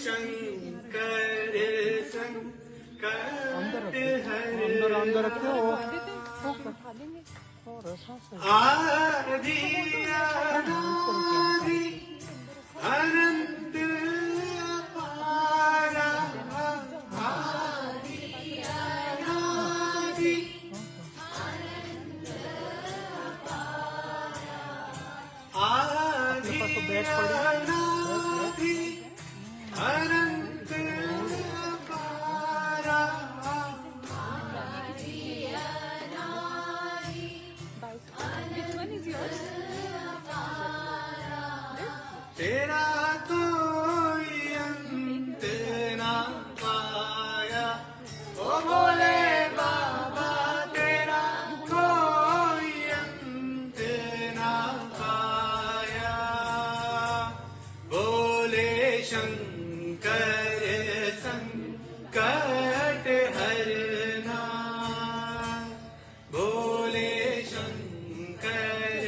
शंकर संकट अंदर अंदर रखो आदि अनादि अनंत अपारा आदि अनादि आदि अनादि अनंत अपारा तेरा कोई अंत ना पाया ओ भोले बाबा तेरा कोई अंत ना पाया बोले शंकर संकट हरना बोले शंकर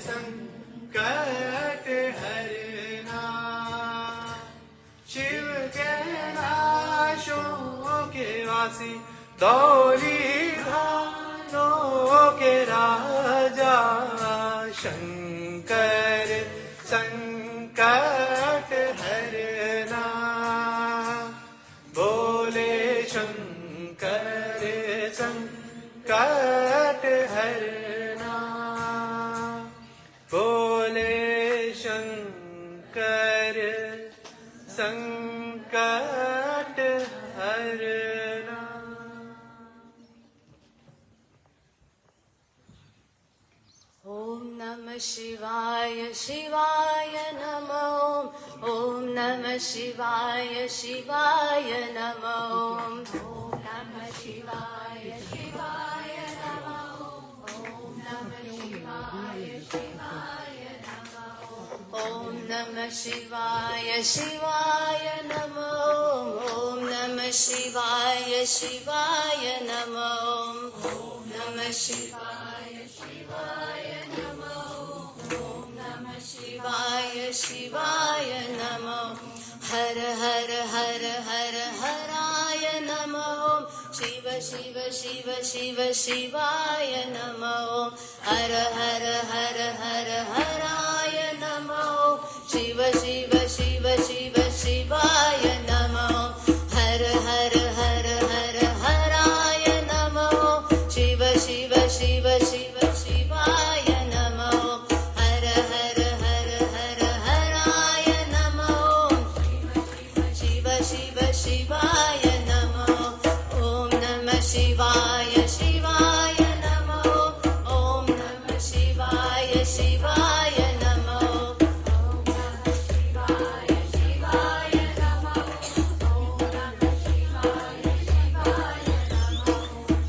संकट हरना शिव के नाशों के वासी दौली धानों के राजा शंकर संकट हरना बोले शंकर संकट हरना बोले शंकर संकट हरना। ओम नमः शिवाय शिवाय नमः ओम नमः शिवाय शिवाय नमः ओम नमः शिवाय शिवाय नमः ओम नमः शिवाय शिवाय नमः ओम नमः शिवाय शिवाय नमः ओम नमः शिवाय शिवाय नमः ओम नमः शिवाय शिवाय नमः ओम नमः शिवाय शिवाय नमः हर हर हर हर हराय नमः शिव शिव शिव शिव शिवाय नमः हर हर हर हर हराय नमः शिव शिव शिव शिव शिवाय नमः हर हर हर हर हराय नमः शिव शिव शिव शिव शिवाय नमः हर हर हर हर हराय नमः शिव शिव शिवाय नमः ओम नमः शिवाय शिवाय नमः ओम नमः शिवाय शिवाय नमः ओम नमः शिवाय शिवाय नमः ओम नमः शिवाय शिवाय नमः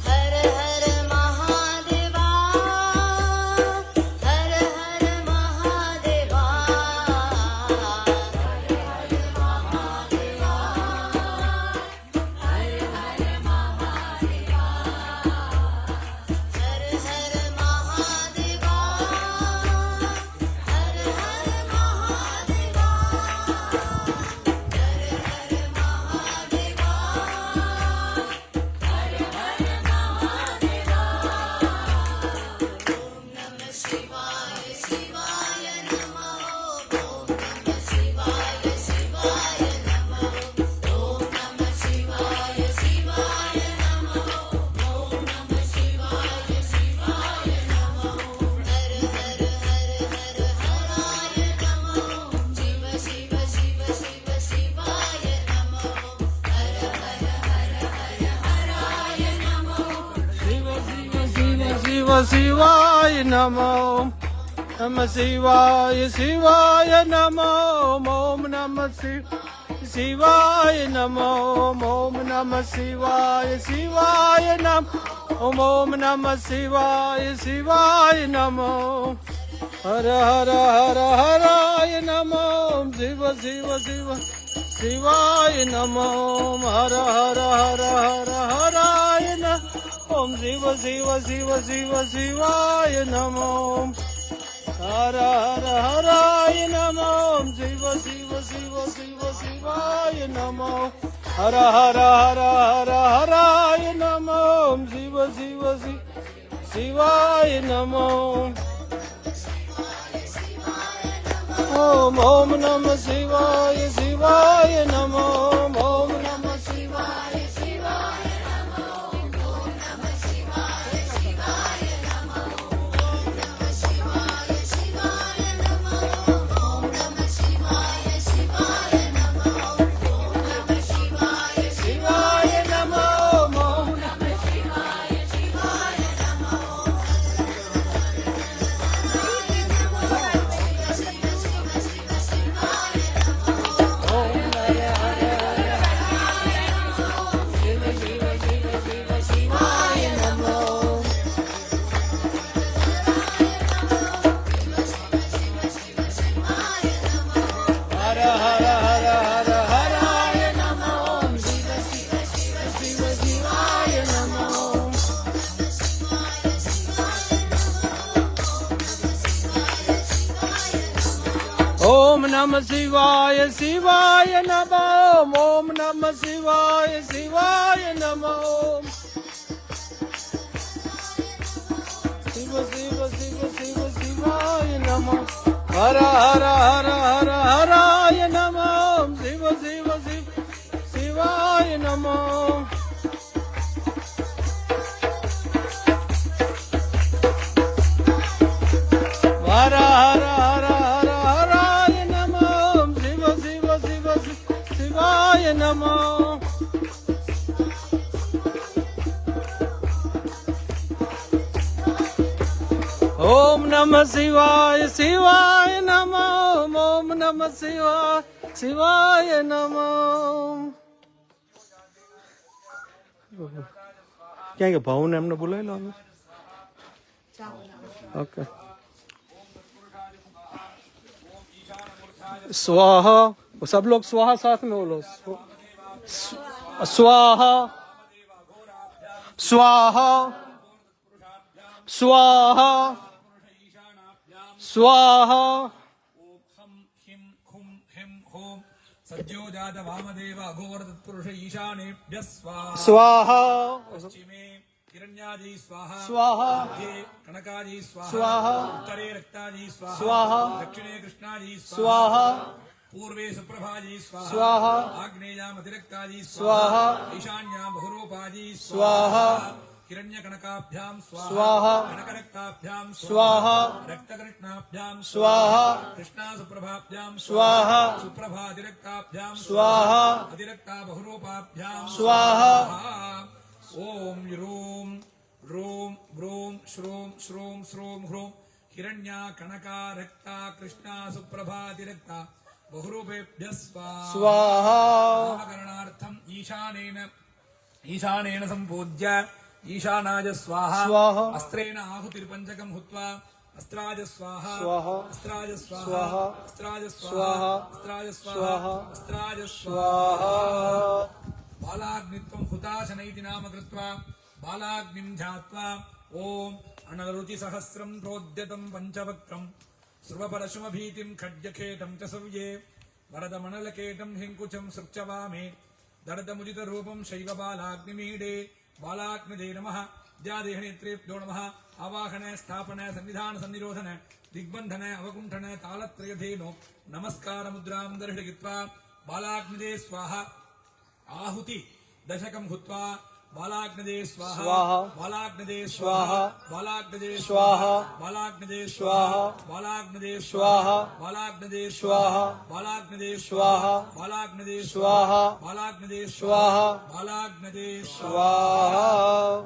हर हर महादेवा हर हर महादेवा हर हर महादेवा हर हर महादेवा हर हर महादेवा हर हर महादेवा हर हर महादेवा हर हर महादेवा ओम नमः शिवाय शिवाय नमः ओम नमः शिवाय शिवाय नमः ओम नमः शिवाय शिवाय नमः ओम नमः शिवाय शिवाय नमः हर हर हर हर हराय नमः शिव शिव शिव शिव शिवाय नमः हर हर हर हर हराय नमः शिव शिव शिव शिव शिवाय नमो नमः शिवाय शिवाय नमो ओम नमः शिवाय नमो ओम नमः शिवाय शिवाय नमो ओम नमः शिवाय शिवाय नमो हर हर हर हराय नमो शिव शिव शिव शिवाय नमो हर हर हर हर हराय नमो ओम शिव शिव शिव शिव शिवाय नमो हर हर हराय नमो शिव शिव शिव शिवाय नमो हर हर हर हर हराय नमो शिव शिव शिव शिवाय नमो ओम ओम नमः शिवाय शिवाय नमो ओम नमः शिवाय शिवाय नमो ओम नमः शिवाय शिवाय नमो ओम नमः शिवाय शिवाय नमो ओम नमः शिवाय शिवाय नमो ओम नमः शिवाय शिवाय नमो ओम नमः शिवाय शिवाय नमो शिवाय नमो हर हर हर हर हराय नमो शिव शिव शिव शिव शिवाय नमो ओम नमः शिवाय शिवाय नमो ओम नमः शिवाय शिवाय नमो शिव शिव शिव शिव शिवाय नमो हर हर हर हर हराय नमो शिव शिव शिव शिवाय नमो हर हर हर हर हराय नमो शिव शिव शिव शिवाय नमो ओम नमः शिवाय शिवाय नमो ओम नमः शिवाय शिवाय नमो क्या क्या भाव ने हमने बुला लो ओके स्वाहा सब लोग स्वाहा साथ में बोलो स्वाहा स्वाहा स्वाहा स्वाहा सज्जोजात वामदेव अघोर तत्पुरुष ईशानेभ्यः स्वाहा स्वाहा पश्चिमे हिरण्याजी स्वाहा स्वाहा मध्ये कनकाजी स्वाहा स्वाहा उत्तरे रक्ताजी स्वाहा स्वाहा दक्षिणे कृष्णाजी स्वाहा पूर्वे सुप्रभाजी स्वाहा स्वाहा आग्नेयाम् अतिरक्ताजी स्वाहा ईशान्याम् बहुरूपाजी स्वाहा हिरण्यकनकाभ्याम् स्वाहा कनकरक्ताभ्याम् स्वाहा रक्तकृष्णाभ्याम् स्वाहा कृष्णासुप्रभाभ्याम् स्वाहा सुप्रभातिरक्ताभ्याम् स्वाहा अतिरक्ता बहुरूपाभ्याम् स्वाहा ओम ह्रूम ह्रूम व्रूम श्रूम श्रूम श्रूम ह्रूम हिरण्या कनका रक्ता कृष्णा सुप्रभातिरक्ता बहुरूपेभ्यः स्वाहा नामकरणार्थम् ईशानेन सम्पूज्य ईशानाय स्वाहा स्वाहा अस्त्रेण आहुतिर्पञ्चकं हुत्वा अस्त्राज स्वाहा स्वाहा अस्त्राज स्वाहा स्वाहा अस्त्राज स्वाहा अस्त्राज स्वाहा अस्त्राज स्वाहा बालाग्नित्वं हुताशनैति नाम कृत्वा बालाग्निं ध्यात्वा ओम अनलरुचिसहस्रं प्रोद्यतं पञ्चवक्त्रं सर्वपरशुमभीतिं खड्गखेटं च सव्ये वरदमणलकेटं हिङ्कुचं सृक्षवामे दर्दमुदितरूपं शैवबालाग्निमीडे बालाग्निदे नमः द्यादेहनेत्रेभ्यो नमः आवाहन स्थापन सन्निधान सन्निरोधन दिग्बन्धन अवकुण्ठन तालत्रयधेनो नमस्कारमुद्रां दर्शयित्वा बालाग्निदे स्वाहा आहुति दशकं हुत्वा बालाग्निदे स्वाहा बालाग्निदे स्वाहा बालाग्निदे स्वाहा बालाग्निदे स्वाहा बालाग्निदे स्वाहा बालाग्निदे स्वाहा बालाग्निदे स्वाहा बालाग्निदे स्वाहा बालाग्निदे स्वाहा बालाग्निदे स्वाहा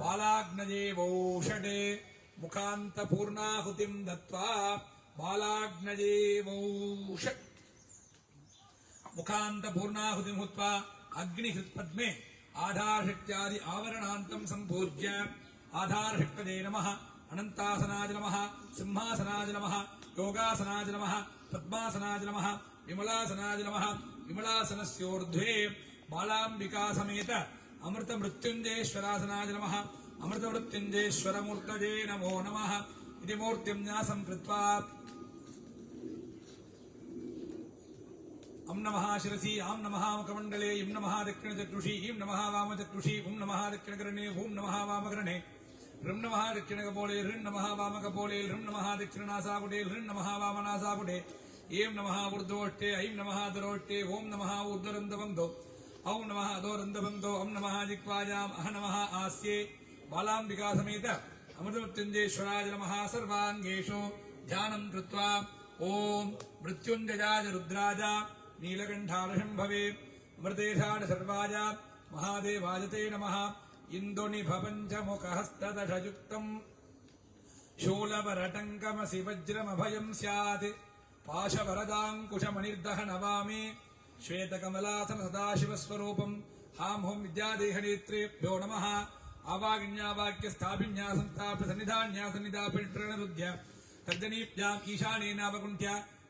बालाग्निदे वौषडे मुखान्तपूर्णाहुतिं दत्त्वा बालाग्निदे वौषड मुखान्तपूर्णाहुतिं हुत्वा अग्निहृत्पद्मे आधारशक्त्यादि आवरणान्तं सम्पूज्य आधारशक्तये नमः अनन्तासनाय नमः सिंहासनाय नमः योगासनाय नमः पद्मासनाय नमः विमलासनाय नमः विमलासनस्योर्ध्वे बालाम्बिका समेत अमृतमृत्युञ्जयेश्वरासनाय नमः अमृतमृत्युञ्जयेश्वरमूर्तये नमो नमः इति मूर्तिं न्यासं कृत्वा ओम नमः शिरसि आम नमः मुखमंडले इं नमः दक्षिणचक्षुषि इं नमः वामचक्षुषि ओम नमः दक्षिणकर्णे ओम नमः वामकर्णे ऋं नमः दक्षिणकपोले ऋं नमः वामकपोले ऋं नमः दक्षिणनासापुटे ऋं नमः वामनासापुटे ऐं नमः ऊर्ध्वोष्टे ऐं नमः अधरोष्टे ओम नमः ऊर्ध्वरन्धबन्धो औं नमः अधोरन्धबन्धो ओम नमः जिह्वायाम् अह नमः आस्ये बालाम्बिका समेत अमृतमृत्युञ्जयेश्वराय नमः सर्वाङ्गेषु ध्यानं कृत्वा ओम मृत्युञ्जयाय रुद्राय नीलकण्ठाय अमृतेशाय सर्वाय महादेवाय ते नमः इन्दुनिभपञ्चमुखहस्तदशयुक्तम् शूलवरटङ्कमसि वज्रमभयम् स्यात् पाशवरदाङ्कुशमणिर्दहनवामि श्वेतकमलासन सदाशिवस्वरूपम् हां हों विद्यादेहनेत्रेभ्यो नमः आवागिन्यावाक्यस्थापिन्या संस्थाप्य सन्निधान्या सन्निधापिण्डृणरुध्य तर्जनीभ्याम् ईशानेनावकुण्ठ्य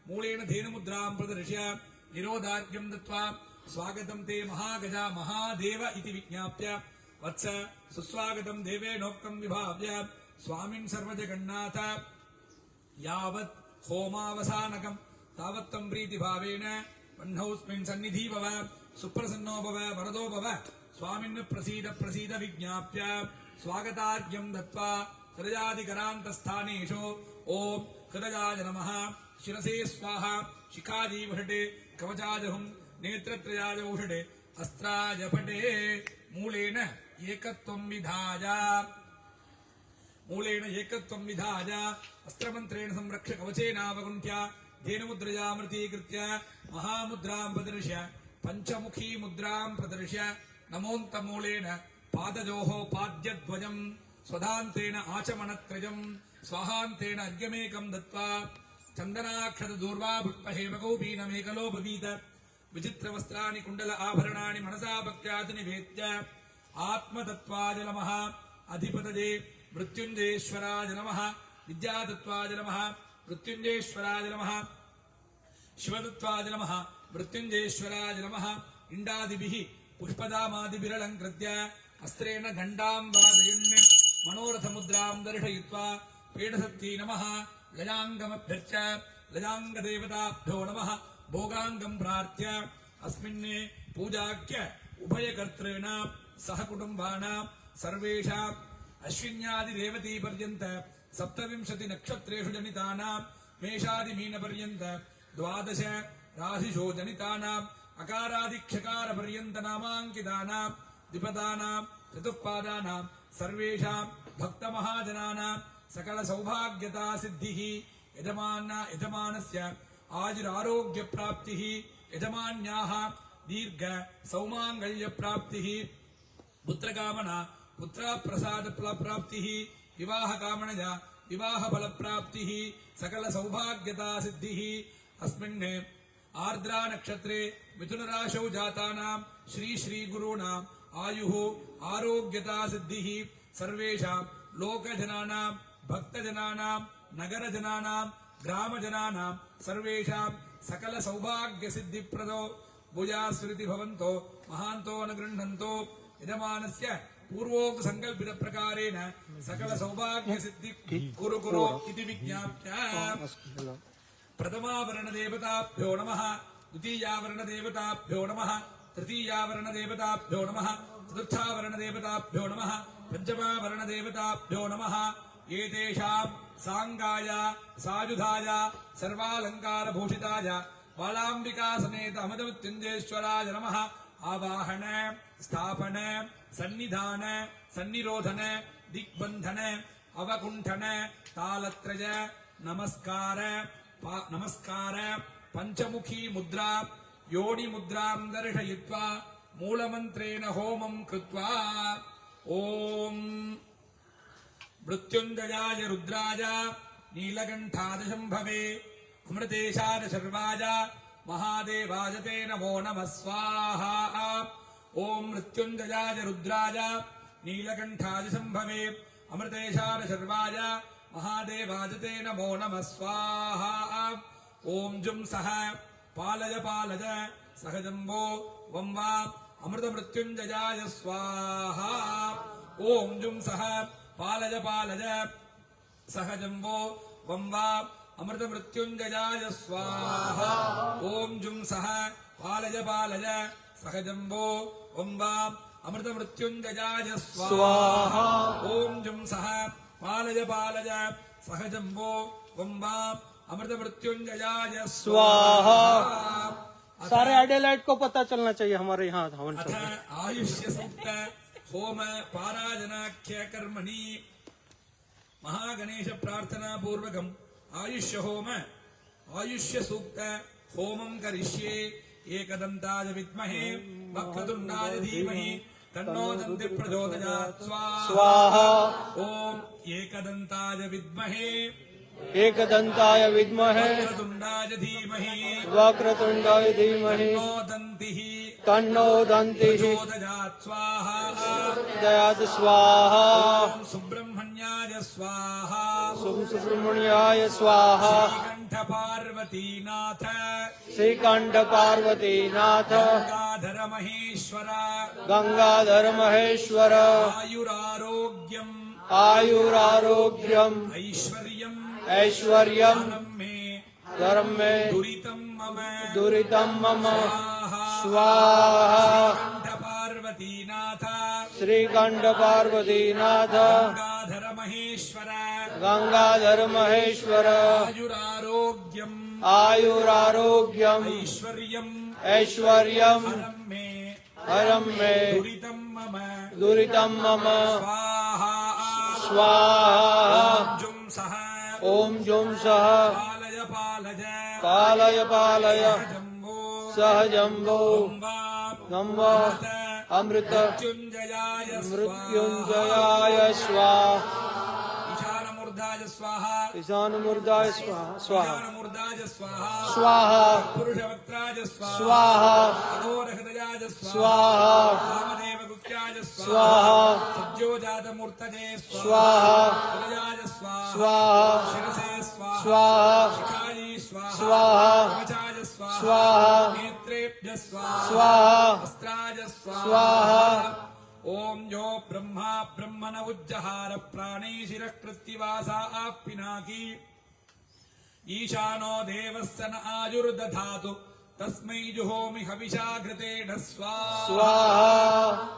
मूलेन धेनुमुद्राम् प्रदर्श्य निरोधार्घ्यम् दत्त्वा स्वागतम् ते महागजा महादेव इति विज्ञाप्य वत्स सुस्वागतम् देवेनोक्तम् विभाव्य स्वामिन् सर्वजगन्नाथ यावत् होमावसानकम् तावत्तम् प्रीतिभावेन वह्नौस्मिन् सन्निधी भव सुप्रसन्नो भव वरदो भव स्वामिन् प्रसीद प्रसीद विज्ञाप्य स्वागतार्घ्यम् दत्त्वा हृदयादिकरान्तस्थानेषु ओम हृदयाय नमः शिरसे स्वाहा शिखाजीवषटे कवचाजहुं नेत्रत्रयाय औषटे अस्त्राय पटे मूलेन एकत्वं विधाय अस्त्रमन्त्रेण संरक्ष्य कवचेनावगुण्ठ्य धेनुमुद्रयामृतीकृत्य महामुद्रां प्रदर्श्य पञ्चमुखी मुद्रां प्रदर्श्य नमोऽन्तमूलेन पादयोः पाद्यद्वयम् स्वधान्तेन आचमनत्रयम् स्वाहान्तेन अर्घ्यमेकम् दत्त्वा चन्दनाक्षतदूर्वा पुष्पहेमकौपीनमेकलोपवीत विचित्रवस्त्राणि कुण्डल आभरणानि मनसा भक्त्यात् निवेद्य आत्मतत्त्वाय नमः अधिपतये मृत्युञ्जयेश्वराय नमः विद्यातत्त्वाय नमः मृत्युञ्जयेश्वराय नमः शिवतत्त्वाय नमः मृत्युञ्जयेश्वराय नमः इण्डादिभिः पुष्पदामादिभिरलङ्कृत्य अस्त्रेण घण्टां वादयन् मनोरथमुद्रां दर्शयित्वा पीठसत्यै नमः लजाङ्गमभ्यर्च्य लजाङ्गदेवताभ्यो नमः भोगाङ्गम् प्रार्थ्य अस्मिन् पूजाख्य उभयकर्तॄणां सह कुटुम्बानां सर्वेषाम् अश्विन्यादिरेवतीपर्यन्त 27 नक्षत्रेषु जनितानां मेषादिमीनपर्यन्त 12 राशिषु जनितानाम् अकारादिक्षकारपर्यन्त नामाङ्कितानां द्विपदानां चतुष्पादानां सर्वेषां भक्तमहाजनानां सकल सौभाग्यता सिद्धिः यजमानस्य आयुरारोग्यप्राप्तिः यजमान्याः दीर्घ सौमाङ्गल्यप्राप्तिः पुत्रकामना पुत्रप्रसादफलप्राप्तिः विवाहकामनया विवाहफलप्राप्तिः सकल सौभाग्यता सिद्धिः अस्मिन् आर्द्रा नक्षत्रे मिथुनराशौ जातानां श्री गुरूणां आयुः आरोग्यता सिद्धिः सर्वेषां लोकजनानां भक्तजनानां नगरजनानां ग्रामजनानां सर्वेषां सकल सौभाग्य सिद्धिप्रदो भूयास्मृति भवन्तो महान्तो न गृह्णन्तो यजमानस्य पूर्वोक्त संकल्पित प्रकारेण सकल सौभाग्य सिद्धि कुरु कुरु इति विज्ञाप्य प्रथमावरण देवताभ्यो नमः द्वितीयावरण देवताभ्यो नमः तृतीयावरण देवताभ्यो नमः चतुर्थावरण देवताभ्यो नमः पंचमावरण देवताभ्यो नमः एतेषां सांगाय सायुधाय सर्वालंकार भूषिताय बालाम्बिका समेत अमृतमृत्युञ्जयेश्वराय नमः आवाहन स्थापन सन्निधान सन्निरोधन दिग्बंधन अवकुंठन तालत्रय नमस्कार पंचमुखी मुद्रा योनि मुद्रां दर्शयित्वा मूलमन्त्रेण होमं कृत्वा ओम मृत्युञ्जयाय रुद्राय नीलकण्ठाय अमृतेशाय शर्वाय महादेवाय ते नमो नमः स्वाहा ओम मृत्युञ्जयाय रुद्राय नीलकण्ठाय शम्भवे अमृतेशाय शर्वाय महादेवाय ते नमो नमः स्वाहा ओम जुं सह पालय सह जम्बो वं वा अमृत मृत्युञ्जयाय स्वाहा ओम जुं सह पालय सह जम्बो वं वा अमृत मृत्युंजयाय स्वाहा ओम जुं सह पालय पालय सह जम्बो ओम वाम अमृत मृत्युंजयाय स्वाहा ओम जुं सह पालय पालय सह जम्बो ओम वाम अमृत मृत्युंजयाय स्वाहा। सारे एडेलाइट को पता चलना चाहिए हमारे यहाँ हवन अथ आयुष्य सूक्त होम पाराजनाख्य कर्मणि महागणेश प्रार्थना पूर्वकम आयुष्य होम आयुष्य सूक्त होमं करिष्ये एकदन्ताय विद्महे वक्रतुण्डाय धीमहि तन्नो दन्ति प्रचोदयात् स्वाहा ओम एकदन्ताय विद्महे एकदन्ताय विद्महे वक्रतुण्डाय धीमहि वक्रतुण्डाय धीमहि तन्नो दन्तिः प्रचोदयात् स्वाहा दयात् स्वाहा। ओम सुब्रह्मण्याय स्वाहा सुब्रह्मण्याय स्वाहा। श्रीकण्ठ पार्वतीनाथ श्रीकण्ठ पार्वतीनाथ गंगाधर महेश्वर गंगाधर महेश्वर आयुरारोग्यम आयुरारोग्यम ऐश्वर्यम ऐश्वर्यम धर्म धर्म मे में दुरितं मम स्वाहा। श्रीकण्ठ पार्वतीनाथ श्रीकण्ठ पार्वतीनाथ गंगाधर महेश्वर गंगाधर महेश्वर आयुरारोग्यम आयुरारोग्यम ऐश्वर्यम ऐश्वर्यम हरं मे दुरितं मम स्वाहा स्वाहा। जुं सह ओम जुं सह पालय पालय पालय पालय जम्बो सह जम्बो नम अमृत मृत्युंजयाय मृत्युंजयाय स्वाहा। ईशानमूर्धाय स्वाहा ईशानमूर्धाय स्वाहा स्वाहा ईशानमूर्धाय स्वाहा स्वाहा पुरुषवक्त्राय स्वाहा स्वाहा अघोरहृदयाय स्वाहा वामदेवगुप्त्याय स्वाहा सज्जोजातमूर्तये स्वाहा हृदयाय स्वाहा स्वाहा शिरसे स्वाहा स्वाहा शिखायै स्वाहा स्वाहा कवचाय स्वाहा स्वाहा नेत्रेभ्यः स्वाहा स्वाहा वस्त्राय स्वाहा। ओम यो ब्रह्मा ब्रह्मण उज्जहार प्राणे शिरः कृत्तिवासा पिनाकी ईशानो देवस्य न आयुर्दधातु तस्मै जुहोमि हविषा घृतेन स्वाहा।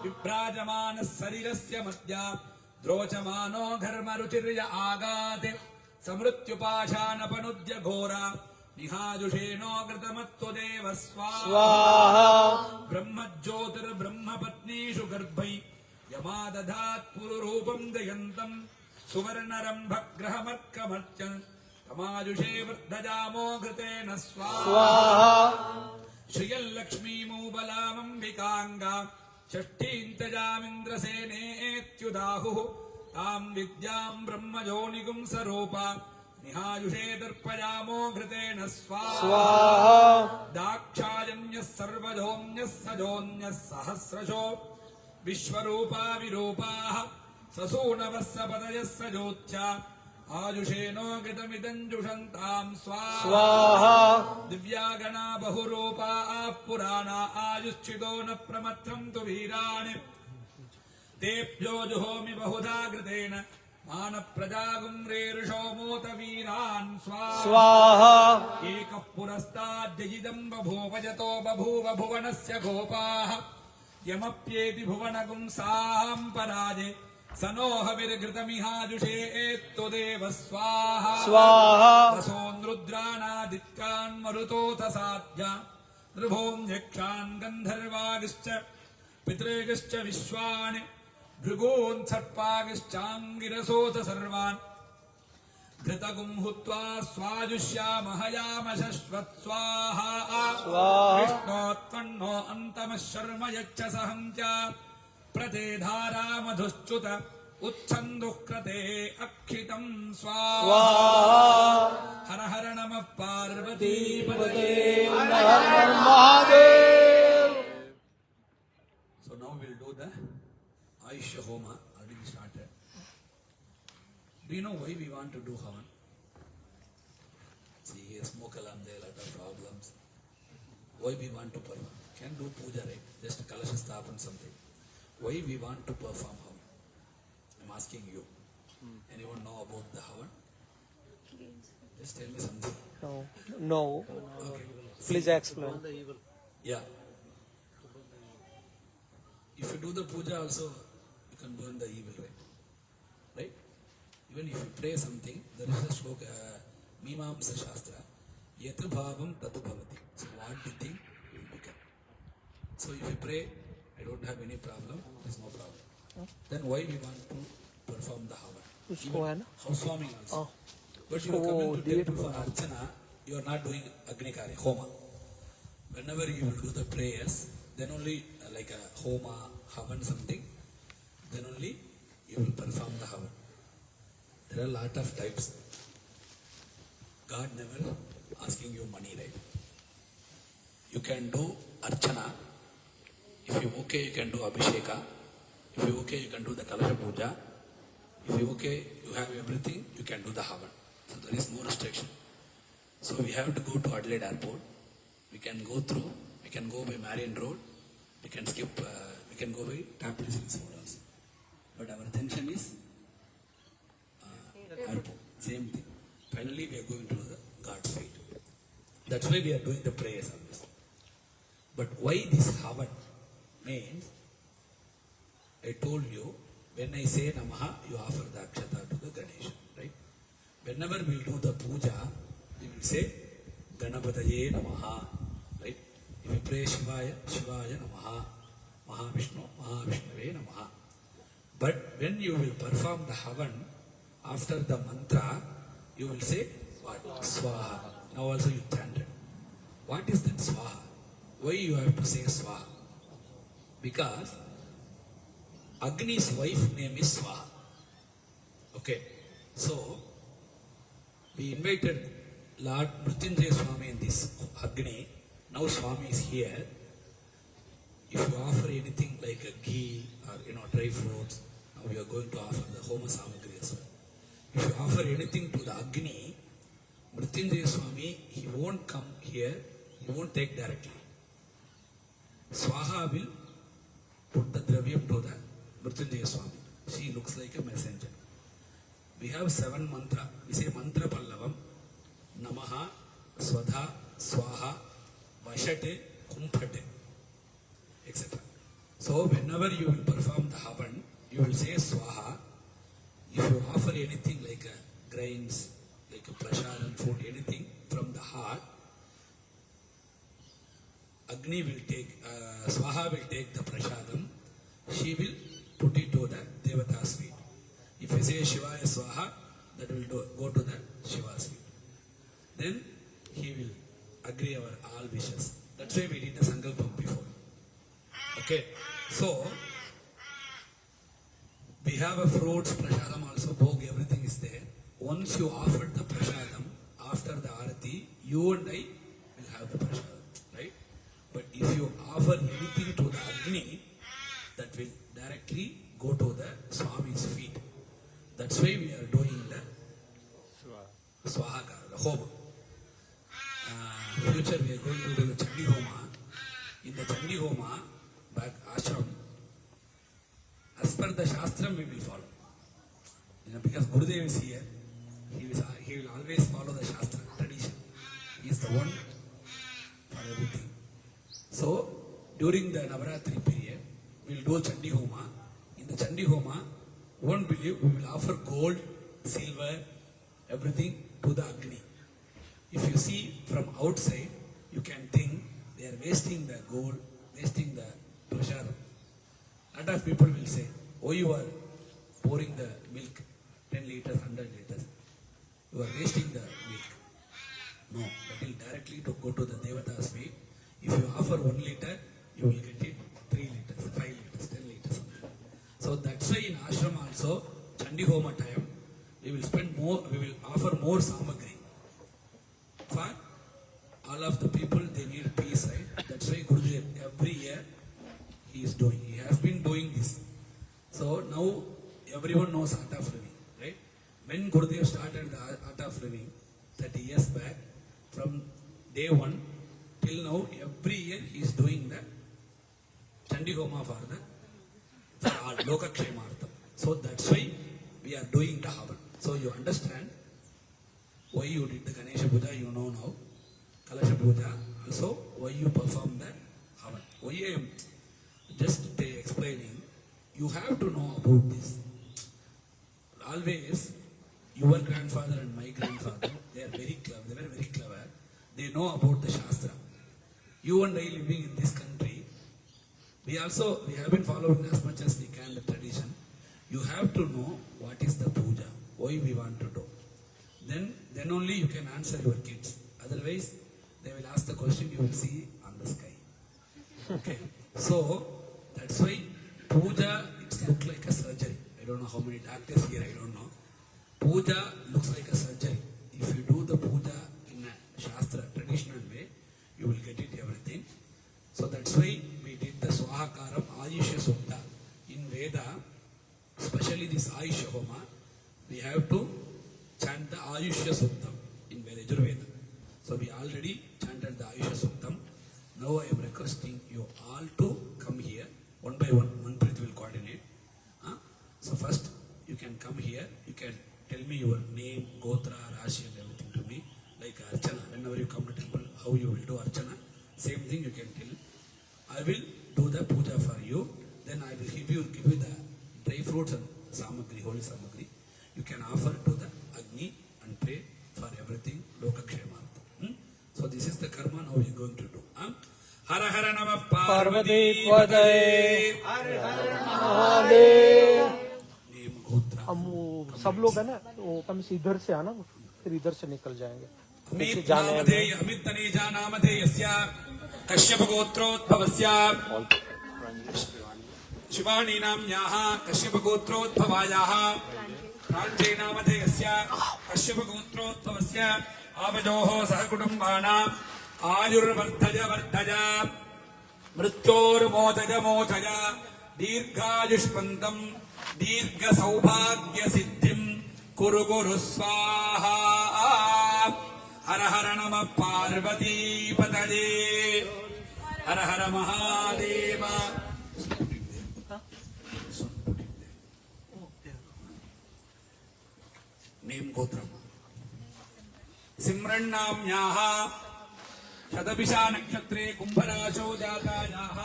विभ्राजमानः शरीरस्य मध्या द्रोचमानो घर्मरुचिर्य आगाते समृत्युपाशानपनुद्य घोरा निहाजुषेनो घृतमत्वदेव स्वाहा। ब्रह्मज्योतिर्ब्रह्मपत्नीषु गर्भै यमादधात् पुरुरूपं दयन्तम् सुवर्णरम्भग्रहमर्कमर्चन् तमाजुषे वृद्धजामो घृतेन स्वाहा। श्रियल्लक्ष्मीमूबलामम्बिकाङ्गा षष्ठीन्तजामिन्द्रसेनेत्युदाहुः तां विद्याम् ब्रह्मयोनिगुं सरूपा निहायुषे दर्पयामो घृतेन स्वाहा। दाक्षायण्यः सर्वजोऽन्यः सजोऽन्यः सहस्रशो विश्वरूपा विरूपाः ससूनवः सपदयः सजोत्या आयुषेनो घृतमिदं जुषन्ताम् स्वाहा। दिव्यागणा बहुरूपा पुराणा आयुश्चितो न प्रमथ्रन्तु वीरान् तेभ्यो जुहोमि बहुधा घृतेन मान प्रजागुम्रेरुषो मोत वीरान् स्वाहा। एकः पुरस्ताद्यजिदम् बभूव यतो बभूव भुवनस्य गोपाः यमप्येति भुवनगुंसाम् पराजे स नो हविर्घृतमिहाजुषे एत्तुदेव स्वाहा। रसोऽनृद्राणादित्यान् मरुतोत साध्या नृभोम् यक्षान् गन्धर्वागिश्च पितृगिश्च विश्वान् भृगून् सर्पागिश्चाङ्गिरसोत सर्वान् घृतगुं हुत्वा स्वाजुष्यामहयाम शश्वत् स्वाहा। विष्णोत्पन्नो अन्तमः शर्म यच्च सहन्त्या प्रते धारा मधुश्च्युत उत्सन्दुःक्रते अक्षितम् स्वाहा। हर हर नमः पार्वतीपतये Mahadev. So now we'll do the Aishya Homa, already started. Do you know why we want to do Havan? See, yes, Mokalam, there are a lot of problems. Why we want to perform? Can do puja, right? Just Kalasha Sthapan something. Why we want to perform Havan? I'm asking you. Anyone know about the Havan? Just tell me something. No. Please explain. Yeah. If you do the puja also, you can burn the evil, right? Right? Even if you pray something, there is a shloka, Mimamsa Shastra, Yatu Bhavam Tatu Bhavati. So what do you think will become? So if you pray, I don't have any problem, there's no problem. Then why we want to perform the Havan? उसको है ना Housewarming also. हाँ But you are coming to temple for Archana, you are not doing Agni Karya, Homa. Whenever you will do the prayers, then only like a Homa, Havan something, then only you will perform the Havan. There are a lot of types. God never asking you money, right? You can do Archana. If you okay, you can do Abhisheka. If you okay, you can do the Kalasha Puja. If you okay, you have everything, you can do the Havan. So there is no restriction. So we have to go to Adelaide Airport. We can go through, we can go by Marion Road, we can skip, we can go by Tampines Road also. But our attention is airport, same thing. Finally we are going to the God's feet. That's why we are doing the prayers on this. But why this Havan means, I told you, when I say Namaha, you offer the Akshata to the Ganesha, right? Whenever we do the puja, we will say Ganapataye Namaha, right? If you pray Shivaya, Shivaya Namaha, Mahavishnu, Mahavishnave Namaha. But when you will perform the Havan, after the mantra, you will say what? Swaha. Now also you chanted. What is that Swaha? Why you have to say Swaha? Because Agni's wife name is Swaha. Okay. So, we invited Lord Mrityunjaya Swami in this Agni. Now Swami is here. If you offer anything like a ghee or dry fruits, now we are going to offer the Homa Samagri as well. If you offer anything to the Agni, Mrityunjaya Swami, he won't come here, he won't take directly. Swaha will put the dravyam to the Mrityunjaya Swami. She looks like a messenger. We have 7 mantra. We say mantra pallavam, Namaha, Swadha, Swaha, Vashate, Kumphate, etc. So whenever you will perform the Havan, you will say Swaha. If you offer anything like grains, like a prasadam, food, anything from the heart, Agni will take, Swaha will take the prasadam, she will put it to the Devata's feet. If you say Shivaya Swaha, that will go to the Shiva's feet. Then he will agree our all wishes. That's why we did the Sankalpam before. Okay, so we have a fruits, prasadam also, bhog, everything is there. Once you offered the prasadam, after the arati, you and I will have the prasadam, right? But if you offer anything to the Agni, that will directly go to the Swami's feet. That's why we are doing the Swahakara, the Homa. Future we are going to do the Chandi Homa. In the Chandi Homa, back ashram, as per the Shastram we will follow. Because Gurudev is here, he will always follow the Shastra, tradition. He is the one for everything. So, during the Navaratri period, we will do Chandi Homa. In the Chandi Homa, won't believe, we will offer gold, silver, everything to the Agni. If you see from outside, you can think they are wasting the gold, wasting the prasadam. Lot of people will say, oh, you are pouring the milk, 10 liters, 100 liters. You are wasting the milk. No, that will directly to go to the Devata's feet. If you offer 1 liter, you will get it 3 liters, 5 liters, 10 liters, something. So that's why in ashram also, Chandi Homa time, we will spend more, we will offer more samagri. For all of the people, they need peace, right? That's why Gurudev, every year, he is doing, he has been doing this. So now, everyone knows art of living, right? When Gurudev started the art of living, 30 years back, from day 1 till now, every year he is doing the Chandi Homa for all Lokakshemartham. So that's why we are doing the Havan. So you understand, why you did the Ganesha Puja, you know now. Kalasha Puja, also why you perform the Havan. Why I am just explaining, you have to know about this. Always, your grandfather and my grandfather, they are very clever, they were very clever. They know about the Shastra. You and I living in this country, we have been following as much as we can the tradition. You have to know what is the puja, why we want to do. Then only you can answer your kids. Otherwise, they will ask the question you will see on the sky. Okay. So, that's why puja, it looks like a surgery. I don't know how many doctors here, I don't know. Puja looks like a surgery. If you do the puja in a Shastra, traditional way, you will get it everything. So that's why we did the Swahakaram Ayushya Sukta. In Veda, especially this Ayushya Homa, we have to chant the Ayushya Suktam in Yajurveda. So we already chanted the Ayushya Suktam. Now I am requesting you all to come here. One by one, Manpreet will coordinate. So first, you can come here. You can tell me your name, Gotra, Rashi and everything to me. Like Archana, whenever you come to temple, how you will do Archana. Same thing you can tell. I will do the puja for you. Then I will give you the dry fruits and samagri, holy samagri. You can offer to the Agni and pray for everything. Lokakshemartha. So this is the karma now we are going to do. Hara Hara Namah Parvati Padai. Name Gotra. हम वो सब लोग है ना वो कम से इधर से आना फिर इधर से निकल जाएंगे अमित तनेजा नामधेयस्य कश्यप गोत्रोद्भवस्य शिवानी नाम्याः कश्यप गोत्रोद्भवायाः प्राञ्जे नामधेयस्य कश्यप गोत्रोद्भवस्य आवयोः सह कुटुम्बानाम् आयुर्वर्धज वर्धज मृत्योर्मोचज मोचज दीर्घायुष्मन्तम् दीर्घ सौभाग्य सिद्धिम् कुरु कुरु स्वाहा हर हर नमः पार्वती पतये हर हर महादेव नेम गोत्रम सिमरन्नाम्याः शतभिषा नक्षत्रे कुम्भराशौ जातायाः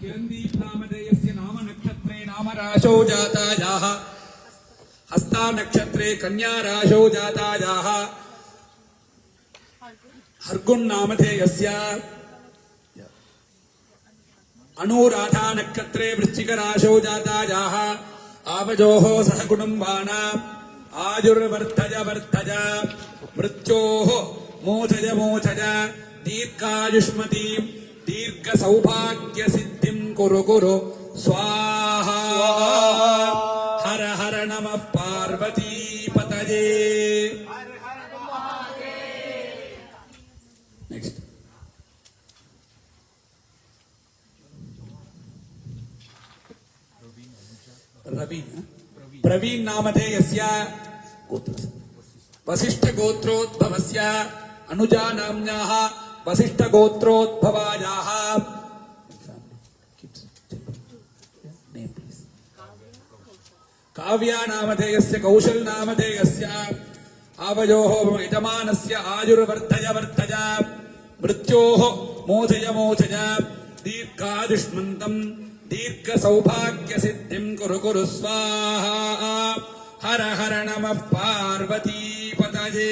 किरन्दीप नामधेयस्य नाम नक्षत्रे नामराशौ जातायाः हस्ता नक्षत्रे कन्या राशौ जातायाः हर्गुन् नामधेयस्य अनुराधा नक्षत्रे वृश्चिक राशौ जातायाः आवयोः सह कुटुम्बानाम् आयुर्वर्धज वर्धज मृत्योः मोचज मोचज दीर्घायुष्मतीम् दीर्घ सौभाग्य सिद्धिम् कुरु कुरु स्वाहा हर हर नमः पार्वती पतये नेक्स्ट प्रवीण नामधेयस्य वसिष्ठ गोत्रोद्भवस्य अनुजा नाम्न्याः वसिष्ठ गोत्रोद्भवायाः काव्या नामधेयस्य कौशल नामधेयस्य आवयोः यजमानस्य आयुर्वर्धय वर्धय मृत्योः मोचय मोचय दीर्घायुष्मन्तम् दीर्घ सौभाग्य सिद्धिम् कुरु कुरु स्वाहा हर हर नमः पार्वती पतये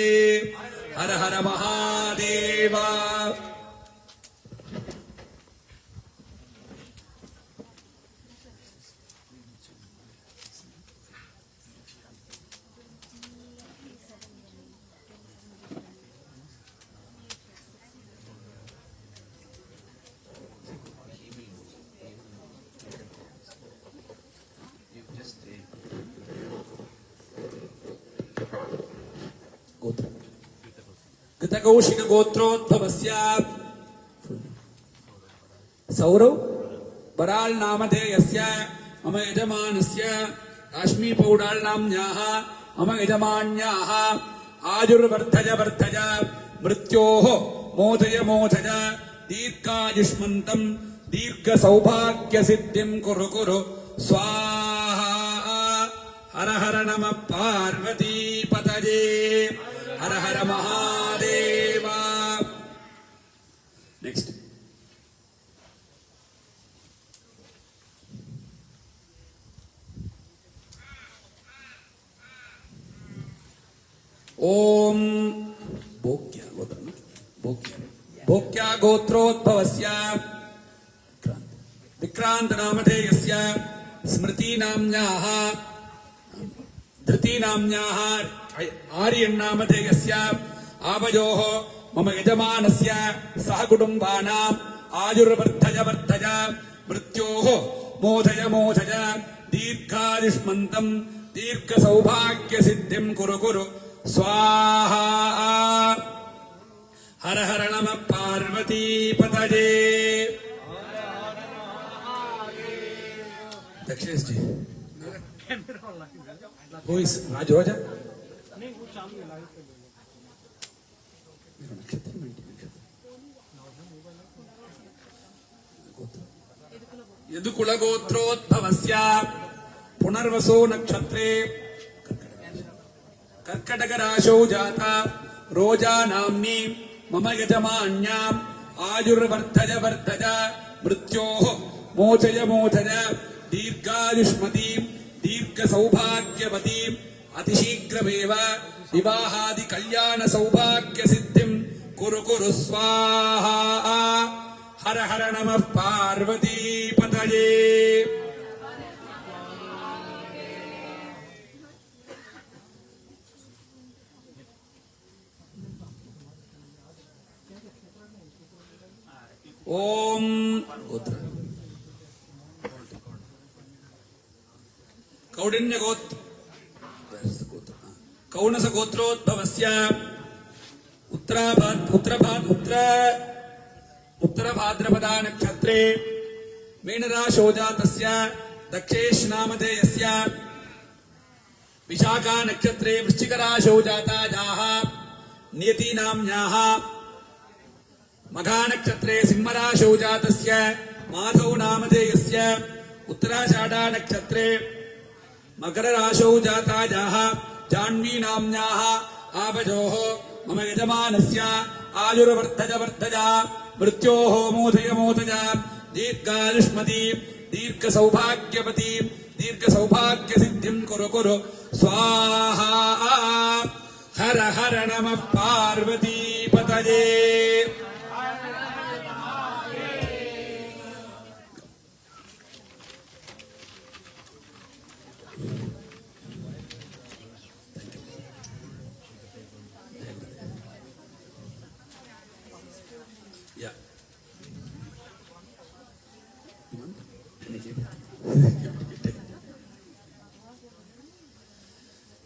हर हर महादेव गतकौशिक गोत्रोद्भवस्य सौरव बराल नामधेयस्य मम यजमानस्य काश्मी पौडाल नाम्न्याः मम यजमान्याः आयुर्वर्धज वर्धज मृत्योः मोचय मोचय दीर्घायुष्मन्तम् दीर्घ सौभाग्य सिद्धिम् कुरु कुरु स्वाहा हर हर नमः पार्वती पतये हर हर महादेव नेक्स्ट ओम भोक्या गोत्र भोक्या गोत्रोद्भवस्य विक्रांत नामधेयस्य स्मृति नाम्न्याः धृति नाम्न्याः आर्यन् नामधेयस्य आवयोः मम यजमानस्य सह कुटुम्बानाम् आयुर्वर्धय वर्धय मृत्योः मोधय मोधय दीर्घायुष्मन्तम् दीर्घसौभाग्यसिद्धिम् कुरु कुरु स्वाहा हर हर नमः पार्वती पतये दक्षेश जी Who is Raj Roja? यदुकुल गोत्रोद्भवस्य पुनर्वसो नक्षत्रे कर्कटक राशौ जाता रोजा नाम्नी मम यजमान्याम् आयुर्वर्धय वर्धय मृत्योः मोचय मोचय दीर्घायुष्मती दीर्घ सौभाग्यवती अतिशीघ्रमेव विवाहादि कल्याण सौभाग्य सिद्धिं कुरु कुरु स्वाहा हर हर नमः पार्वती पतये ओम गोत्र कौंडिन्य गोत्र कौनस गोत्रोद्भवस्य उत्तरभाद्रपदा नक्षत्रे मीनराशौ जातस्य दक्षेश नामधेयस्य विशाखा नक्षत्रे वृश्चिकराशौ जातायाः नियति नाम्न्याः मघा नक्षत्रे सिंहराशौ जातस्य माधव नामधेयस्य उत्तराषाढा नक्षत्रे मकर राशौ जातायाः जाह्नवी नाम्न्याः आवयोः मम यजमानस्य आयुर्वर्धय वर्धय मृत्योः मोधय मोधय दीर्घायुष्मती दीर्घ सौभाग्यवती दीर्घ सौभाग्य सिद्धिं कुरु कुरु स्वाहा हर हर नमः पार्वती पतये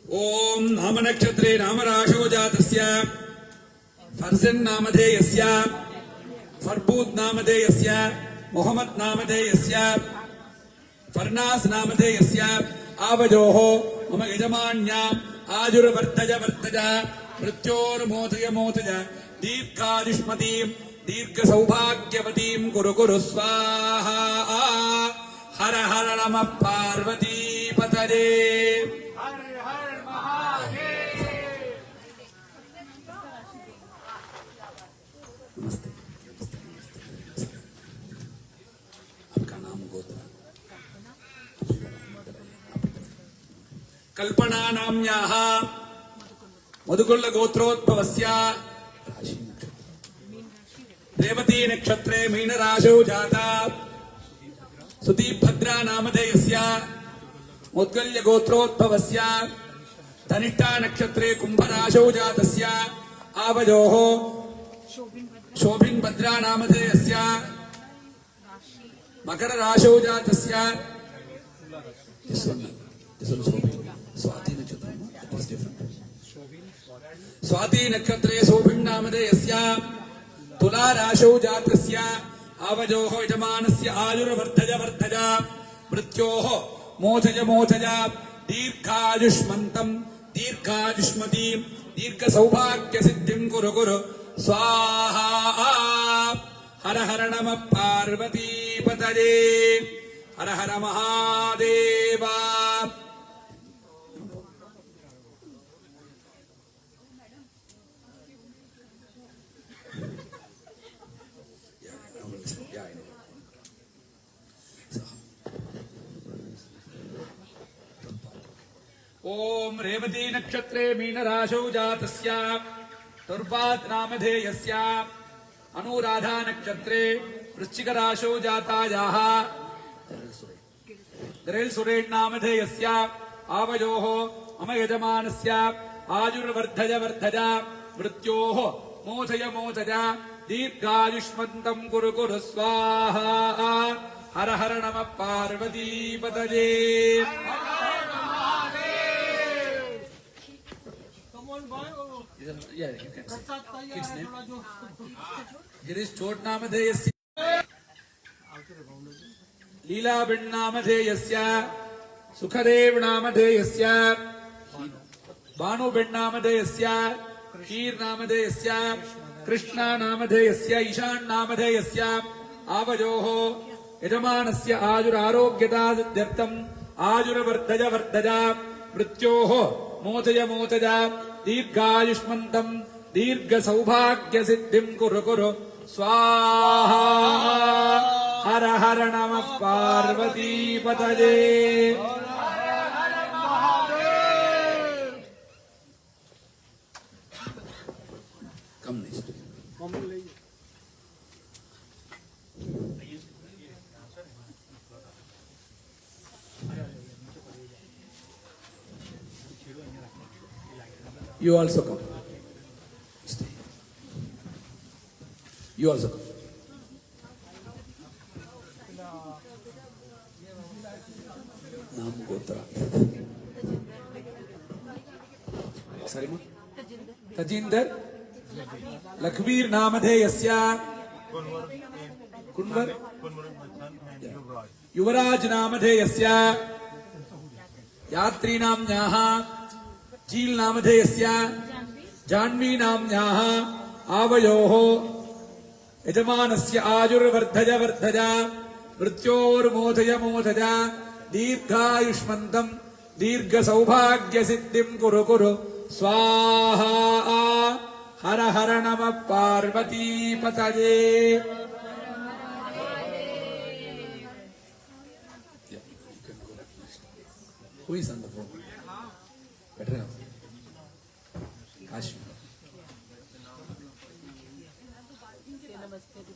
ओम नाम नक्षत्रे नामराशौ जातस्य फर्जन नामधेयस्य फर्बूद नामधेयस्य मोहम्मद नामधेयस्य फर्नास नामधेयस्य आवयोः मम यजमान्याम् आयुर्वर्धय वर्धय मृत्योर्मोधय मोधय दीर्घायुष्मतीं दीर्घ सौभाग्यवतीं कुरु कुरु स्वाहा हर हर नमः पार्वती पतये नमस्ते आपका नाम गोत्र कल्पना नाम्याः मधुकुल गोत्रोद्भवस्य रेवती नक्षत्रे मीनराशौ जाता सुदीभद्रा नामधेयस्य मुद्गल्य गोत्रोद्भवस्य धनिष्ठा नक्षत्रे कुंभराशौ जातस्य आवयोः शोभिन भद्रा नामधेयस्य मकर राशौ जातस्य स्वाति नक्षत्रे शोभिन नामधेयस्य तुला राशौ जातस्य आवयोः यजमानस्य आयुर्वर्धय वर्धय मृत्योः मोचय मोचय दीर्घायुष्मन्तं दीर्घायुष्मतीं दीर्घ सौभाग्य सिद्धिं कुरु कुरु स्वाहा हर हर नमः पार्वती पतये हर हर महादेव ओम रेवती नक्षत्रे मीनराशौ जातस्य तुर्पात् नामधेयस्य अनुराधा नक्षत्रे वृश्चिक राशौ जातायाः गरेल्सुरेण नामधेयस्य आवयोः मम यजमानस्य आयुर्वर्धय वर्धज मृत्योः मोचय मोचज दीर्घायुष्मन्तं कुरु कुरु स्वाहा हर हर नमः पार्वतीपतये Yeah, you can say. Kid's name. Girish Chot Namadheyasya Leelabin Namadheyasya Sukhadev Namadheyasya Banu Ben Namadheyasya Kheer Namadheyasya Krishna Namadheyasya Ishan Namadheyasya Avajoho Yajamanasya Ajur Arogyata Siddhartam Ajur Vardhaja Vardhaja Mrityoho Mochaya Mochaya दीर्घायुष्मन्तं दीर्घ सौभाग्य सिद्धिं कुरु कुरु स्वाहा हर हर नमः पार्वतीपतये कम नहीं You also come. Stay. You also come. Naam Gotra. Sorry, ma? Tajinder. Lakhbir Namadheyasya. Kunvar. Yuvaraj Namadheyasya. Yatri Namnyaha. चील नामधेयस्य जाह्नवी नाम्न्याः आवयोः यजमानस्य आयुर्वर्धज वर्धज मृत्योर्मोचय मोचज दीर्घायुष्मन्तं दीर्घ सौभाग्य सिद्धिं कुरु कुरु स्वाहा हर हर नमः पार्वतीपतये Who is on the phone? Better now. Kashi.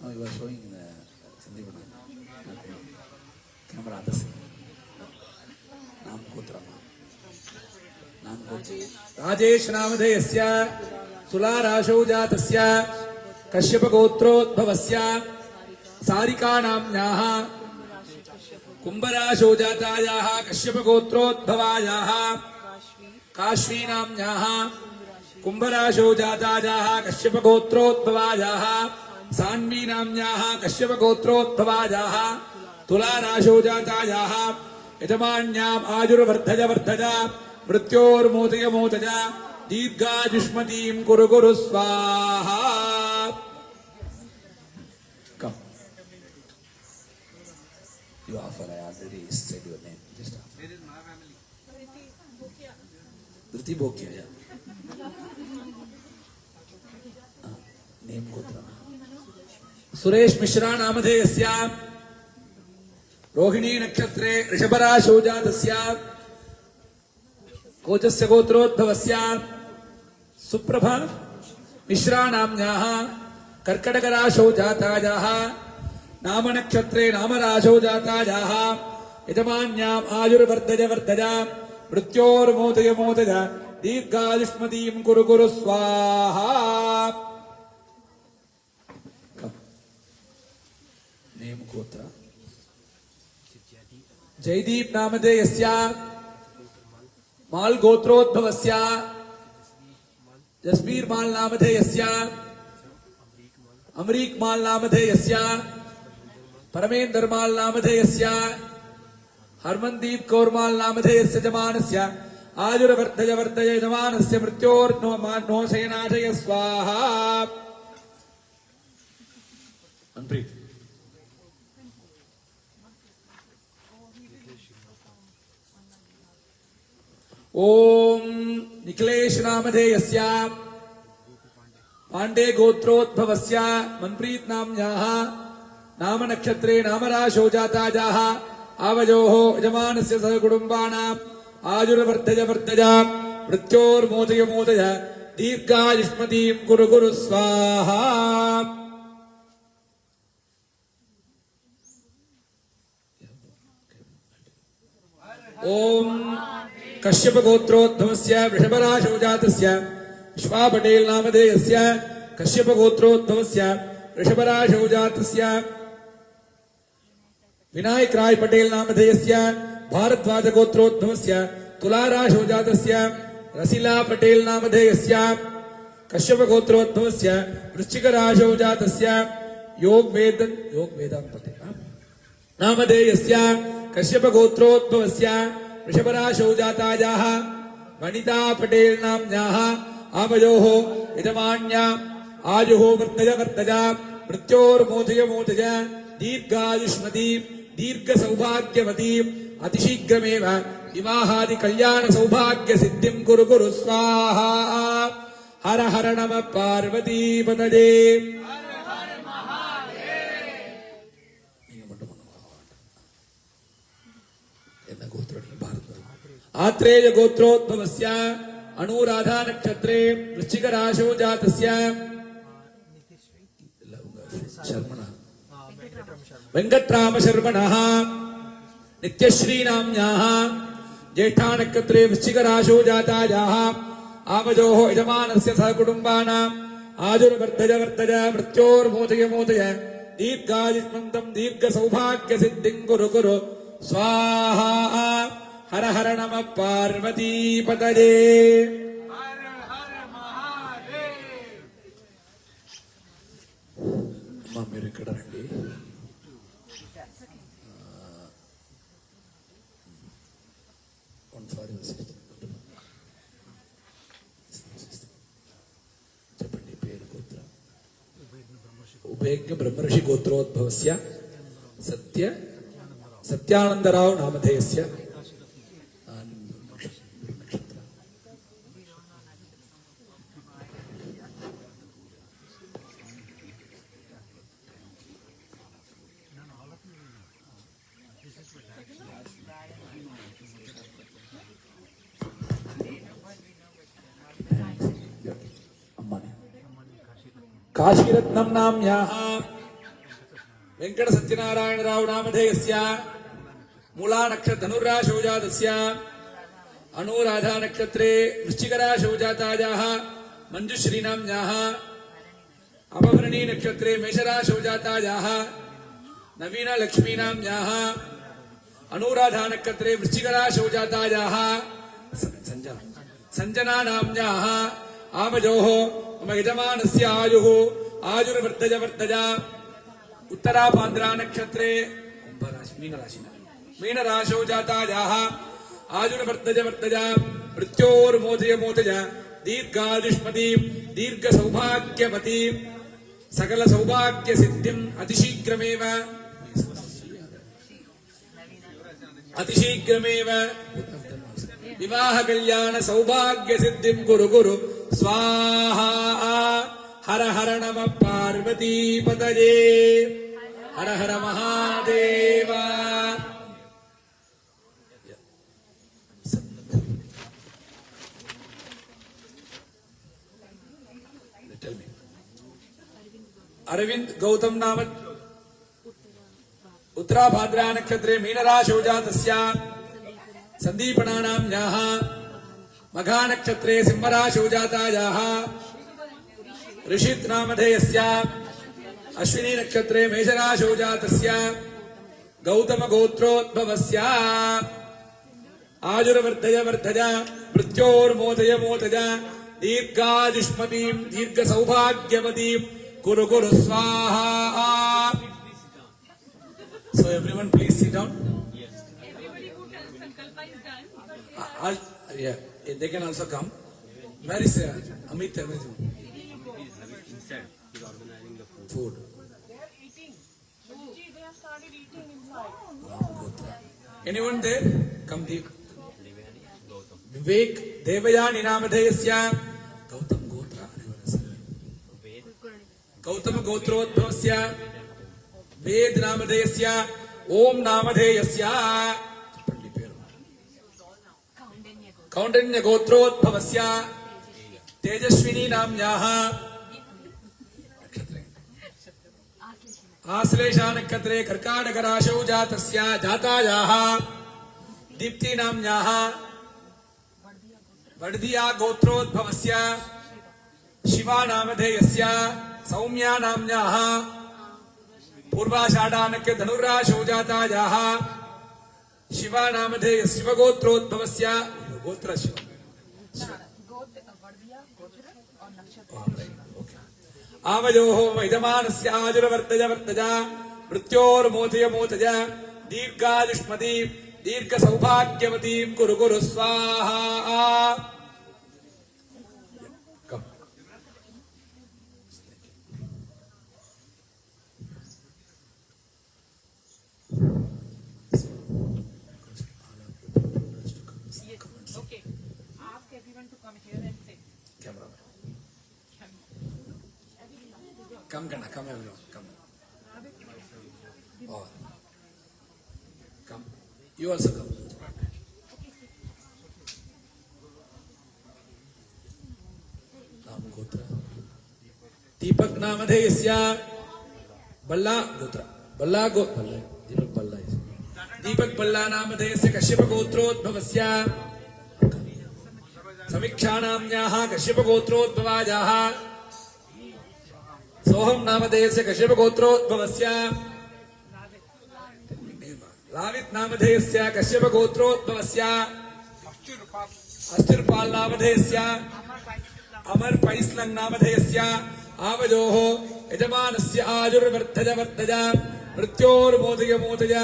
Oh, you were showing the Sandipana. Camera others. Naam Gotra. Naam Gotra. Rajesh Namadheyasya Sula Rashau Jatasya Kashyap Gotrodbhavasya Sarika Namnyaha Kumbharashau Jatayaha Kashyap Gotrodbhavayaha Kashvi नाम्न्याः कुम्भराशौ जातायाः Kashyap गोत्रोद्भवायाः Saanvi नाम्न्याः Kashyap गोत्रोद्भवायाः तुला राशौ जातायाः यजमान्याम् आयुर्वर्धज वर्धज मृत्योर्मोचय मोचज दीर्घायुष्मतीं कुरु कुरु स्वाहा Come. You offer, I already said your name. Just offer. Dhruti Bhokya, yeah. Name Gotra. Suresh Mishra Namadheyasya Rohini Nakshatre Rishabharashau Jatasya Kochasya Gotrodbhavasya Suprabha Mishra Namnyaha Karkadakarashau Jatayaha Nama Nakshatre Namarashau Jatayaha Yajamanyam Ayurvardhaja Vardhaja मृत्योर्मोचय मोचय दीर्घायुष्मतीं कुरु कुरु स्वाहा name गोत्र जयदीप नामधेयस्य माल गोत्रोद्भवस्य जसबीर माल नामधेयस्य अमरीक माल नामधेयस्य परमेंद्र माल नामधेयस्य हरमनदीप कौरमाल नामधेयस्य जमानस्य आयुर्वर्धय वर्धय जमानस्य मृत्योर्नोशयनाशय स्वाहा Manpreet. ओम निखिलेश नामधेयस्य पांडे गोत्रोद्भवस्य मनप्रीत नाम्न्याः नाम नक्षत्रे नामराशौ जाताजाः आवयोः यजमानस्य सहकुटुम्बानाम् आयुर्वर्धय वर्धय मृत्योर्मोचय मोचय दीर्घायुष्मतीं कुरु कुरु स्वाहा। ओम कश्यप गोत्रोद्भवस्य वृषभराशौ जातस्य विश्वा पटेल नामधेयस्य कश्यप गोत्रोद्भवस्य वृषभराशौ जातस्य विनायक राय पटेल नामधेयस्य भारद्वाज गोत्रोद्भवस्य तुलाराशौ जातस्य रसिला पटेल नामधेयस्य कश्यप गोत्रोद्भवस्य वृश्चिक राशौ जातस्य योग वेदांत पटेल नामधेयस्य कश्यप गोत्रोद्भवस्य वृषभराशौ जातायाः वनिता पटेल नाम्न्याः आवयोः यजमान्या आयुः वर्धय वर्धय मृत्योर्मोचय मोचय दीर्घायुष्मती दीर्घ सौभाग्यवती अतिशीघ्रमेव विवाहादि कल्याण सौभाग्य सिद्धिं कुरु कुरु स्वाहा। हर हर नमः पार्वती पतये। आत्रेय गोत्रोद्भवस्य अनुराधा नक्षत्रे वृश्चिक राशौ जातस्य वेंकटराम शर्मणः नित्यश्री नाम्न्याः ज्येष्ठा नक्षत्रे वृश्चिक राशौ जातायाः आवयोः यजमानस्य सहकुटुम्बानाम् आयुर्वर्धय वर्धय मृत्योर्मोचय मोचय दीर्घायुष्मन्तं दीर्घ सौभाग्य सिद्धिं कुरु कुरु स्वाहा। हर हर नमः पार्वती पतये। అమ్మా మీరు ఇక్కడ రండి. చెప్పండి పేరు గోత్ర. ఉభయజ్ఞ బ్రహ్మర్షి గోత్రోద్భవస్య సత్యానందరావు నామధేయస్య काशीरत्नम नाम्न्याः वेंकट सत्यनारायण राव नामधेयस्य मूला नक्षत्र धनुर्राशौ जातस्य अनुराधा नक्षत्रे वृश्चिकराशौ जातायाः मंजुश्री नाम्न्याः अपभरणी नक्षत्रे मेषराशौ जातायाः नवीन लक्ष्मी नाम्न्याः अनुराधा नक्षत्रे वृश्चिकराशौ जातायाः संजना नाम्न्याः आवयोः मम यजमानस्य आयुः आयुर्वर्धय वर्धय उत्तराभाद्रा नक्षत्रे मीनराशौ जातायाः आयुर्वर्धय वर्धय मृत्योर्मोचय मोचय दीर्घायुष्मतीं दीर्घ सौभाग्यवती सकल सौभाग्य सिद्धिं अतिशीघ्रमेव विवाह कल्याण सौभाग्य सिद्धिं कुरु कुरु स्वाहा। हर हर नमः पार्वती पतये। हर हर महादेव। अरविंद गौतम नाम उत्तराभाद्रा नक्षत्रे मीनराशौ जातस्य संदीपना नाम्न्याः मघा नक्षत्रे सिंहराशौ जातायाः ऋषित् नामधेयस्य अश्विनी नक्षत्रे मेषराशौ जातस्य गौतम गोत्रोद्भवस्य आयुर्वर्धय वर्धय मृत्योर्मोचय मोचय दीर्घायुष्मतीं दीर्घ सौभाग्यवतीं कुरु कुरु स्वाहा। So everyone please sit down. Yeah, they can also come. Where is Amit? Inside, he's organizing the food. They are eating. They have started eating inside. Anyone there? Come deep. Vivek Devayani Namadhayasya Gautam Gotra Gautam Gotrodbhavasya Ved నామధేయస్య ఓం నామధేయస్య చెప్పండి పేరు కౌండిన్య గోత్రోద్భవస్య తేజస్విని నామ్యాః ఆశ్లేషా నక్షత్రే కర్కాటక రాశౌ జాతాయాః దీప్తి నామ్యాః వడ్దియా గోత్రోద్భవస్య శివా నామధేయస్య సౌమ్యా నామ్యాః పూర్వాషాఢా నక్షత్ర ధనుర్రాశౌ జాతాయాః శివా నామధేయస్య శివగోత్రోద్భవస్య గోత్ర శివ आवयोः वैदमानस्य आजुर्वर्तज वर्तज मृत्योर्मोचय मोचय दीर्घायुष्मती दीर्घसौभाग्यवतीं कुरु कुरु स्वाहा Okay. Ask everyone to come here and sit. Come, Gana, come everyone, come. Oh. Come. You also come. Nam Gotra. Deepak Namadheyasya Balla Gotra. Balla Gotra. Deepak Balla is. Deepak Balla Namadheyasya Kashyapa Gotrodbhavasya Samikshanamnyaः Kashyapa Gotrodbhavajaः सोहम नामधेयस्य कश्यप गोत्रोद्भवस्य रावित नामधेयस्य कश्यप गोत्रोद्भवस्य अस्तिर्पाल नामधेयस्य अमर पैस्लंग नामधेयस्य आवयोः यजमानस्य आजुर्वर्धज वर्धज मृत्योर्मोदय मोदय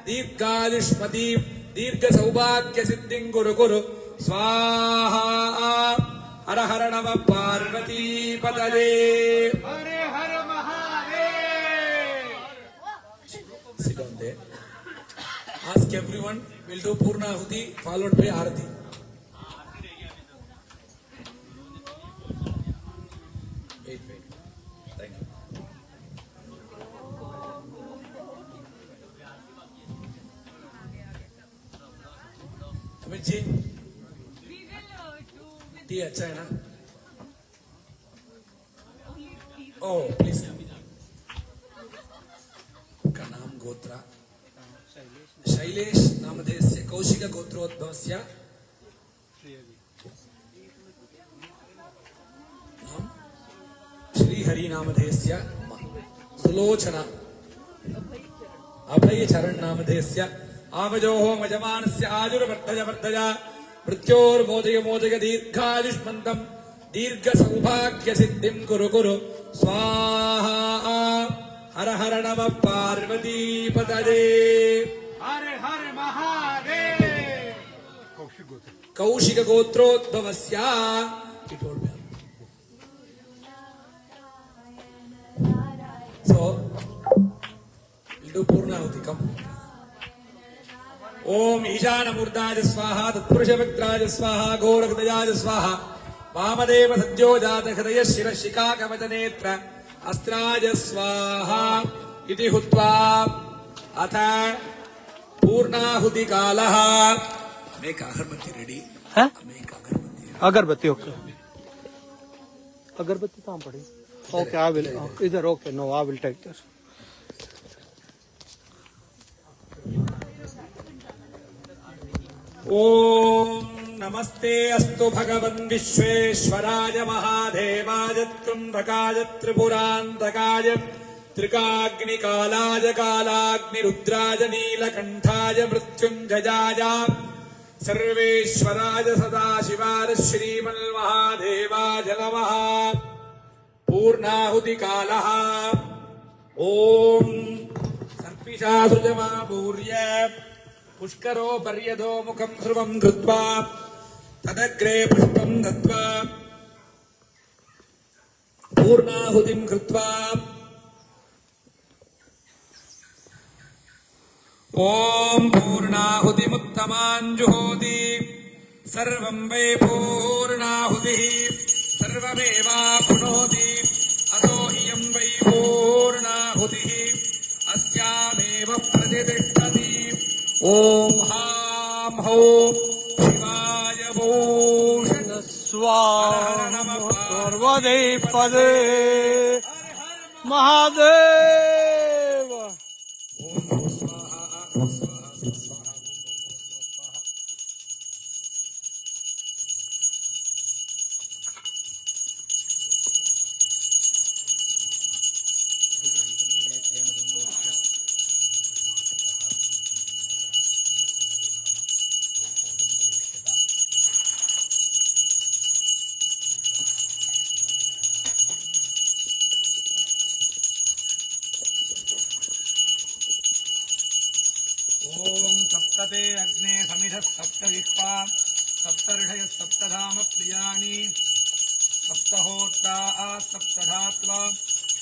दीर्घायुष्मती दीर्घ सौभाग्य सिद्धिं कुरु कुरु स्वाहा हर हर नमः पार्वती पतये हरे हर Mahadev. Sit down there. Ask everyone. We'll do Purnahuti followed by Arati. Wait. Thank you. Amit ji, We will do with tea अच्छा है ना? Oh, please. का नाम गोत्रा शैलेश नामधेयस्य कौशिक गोत्रोद्भवस्य नाम श्रीहरि नामधेयस्य सुलोचना अभय चरण नामधेयस्य आवयोः यजमानस्य आजुर्वर्धज वर्धज मृत्योर्मोदय मोदय दीर्घायुष्मन्तम् दीर्घ सौभाग्य सिद्धिं कुरु कुरु स्वाहा हर हर नमः पार्वती पतये हर हर Mahadev. Kaushik गोत्रोद्भवस्य So, we'll do Purnahuti. Come. ओम ईशानमूर्ताय स्वाहा तत्पुरुषवक्त्राय स्वाहा घोरहृदयाय स्वाहा वामदेव सद्योजात हृदय शिर शिखा कवचनेत्र अस्त्राय स्वाहा इति हुत्वा अथ पूर्णाहुति कालः मेक अगरबत्ती रेडी है मेक अगरबत्ती अगरबत्ती. ओके अगरबत्ती कहाँ पड़ी? ओके आई विल इधर. Okay no I will take this. ओम नमस्ते अस्तु भगवन् विश्वेश्वराय महादेवाय त्र्यम्बकाय त्रिपुरान्तकाय त्रिकाग्निकालाय कालाग्निरुद्राय नीलकण्ठाय मृत्युञ्जयाय सर्वेश्वराय सदाशिवाय श्रीमन्महादेवाय नमः. पूर्णाहुतिकालः. ओम सर्पिशासृजमापूर्य पुष्करो पर्यदो मुखं ध्रुवं कृत्वा तदग्रे पुष्पं दत्वा पूर्णाहुतिं कृत्वा ॐ पूर्णाहुतिमुत्तमाञ्जुहोति सर्वं वै पूर्णाहुतिः सर्वमेवाप्नोति अतो इयं वै पूर्णाहुतिः अस्यामेव प्रतिष्ठति ॐ हां हौं शिवाय भूषण सर्वदे पदे महादेव ॐ सप्तते अग्ने समिधः सप्तजिह्वा सप्तर्षयः सप्तधाम प्रियाणि सप्तहोत्राः सप्तधात्वा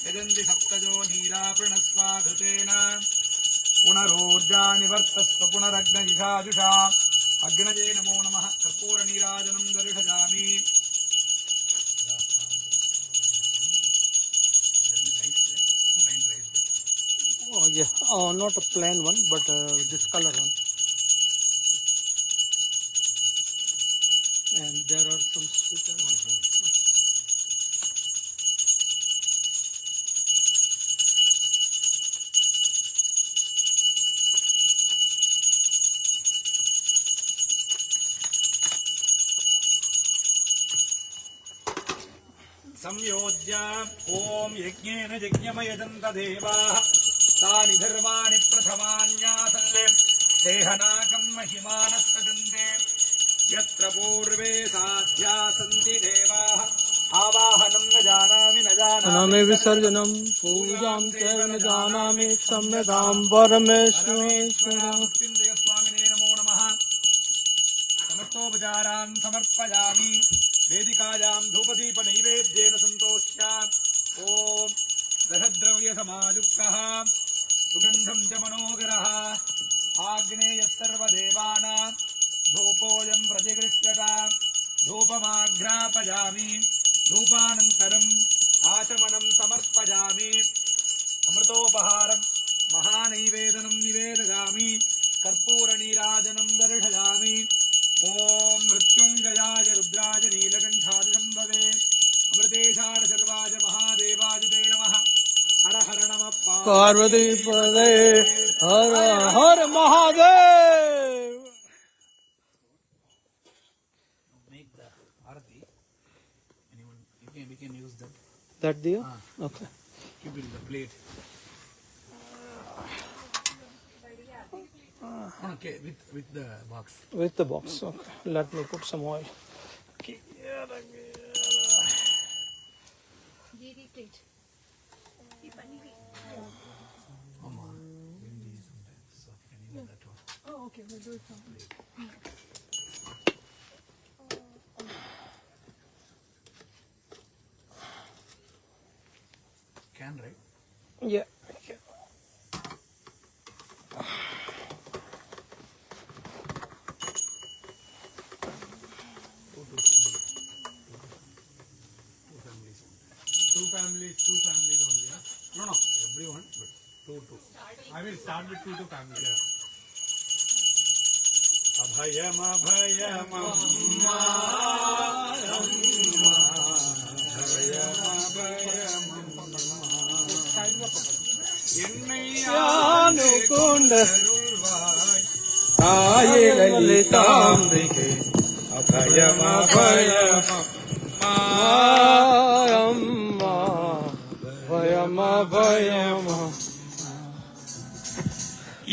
यजन्ति सप्तजो नीरापृणस्वा घृतेन पुनरोर्जा निवर्तस्व पुनरग्नजिषाजुषा अग्नये नमो नमः कर्पूरनीराजनं दर्शयामि Oh, yeah. Not a plain one, but this color one. And there are some sweeter ones. संयोज्य ॐ यज्ञेन यज्ञमयजन्त देवाः तानि धर्माणि प्रथमान्यासल्ले देहनाकम् महिमानः सजन्ते यत्र पूर्वे साध्या सन्ति देवाः आवाहनं न जानामि न नामे जानामि विसर्जनम पूजां चैव न जानामि सम्यदां परमेश्वरेश्वरा मृत्युञ्जय स्वामिने नमो नमः समस्तोपचारान् समर्पयामि वेदिकायां धूपदीपनैवेद्येन सन्तोष्य ॐ दशद्रव्यसमायुक्तः सुगन्धं च मनोहरः आग्नेयः सर्वदेवानां धूपोऽयं प्रतिगृह्यता धूपमाघ्रापयामि धूपानन्तरम् आचमनं समर्पयामि अमृतोपहारं महानैवेदनं निवेदयामि कर्पूरनीराजनं दर्शयामि ॐ मृत्युञ्जयाय रुद्राय नीलकण्ठादिशम्भवे अमृतेशाय सर्वाय महादेवाय ते नमः हर हर नमः पार्वती पदे हर हर Mahadev Make the arati. Anyone, we can use that. That deal? Okay. Keep it in the plate. Okay, with the box. With the box. Okay. Let me put some oil. Oh, okay, we'll do it from Can, right? Yeah. Two families only. Huh? No, everyone, but two. I will start with two families. Yeah. Abhayam abhayam amma Taye lalitambike abhayam abhayam amma abhayam abhayam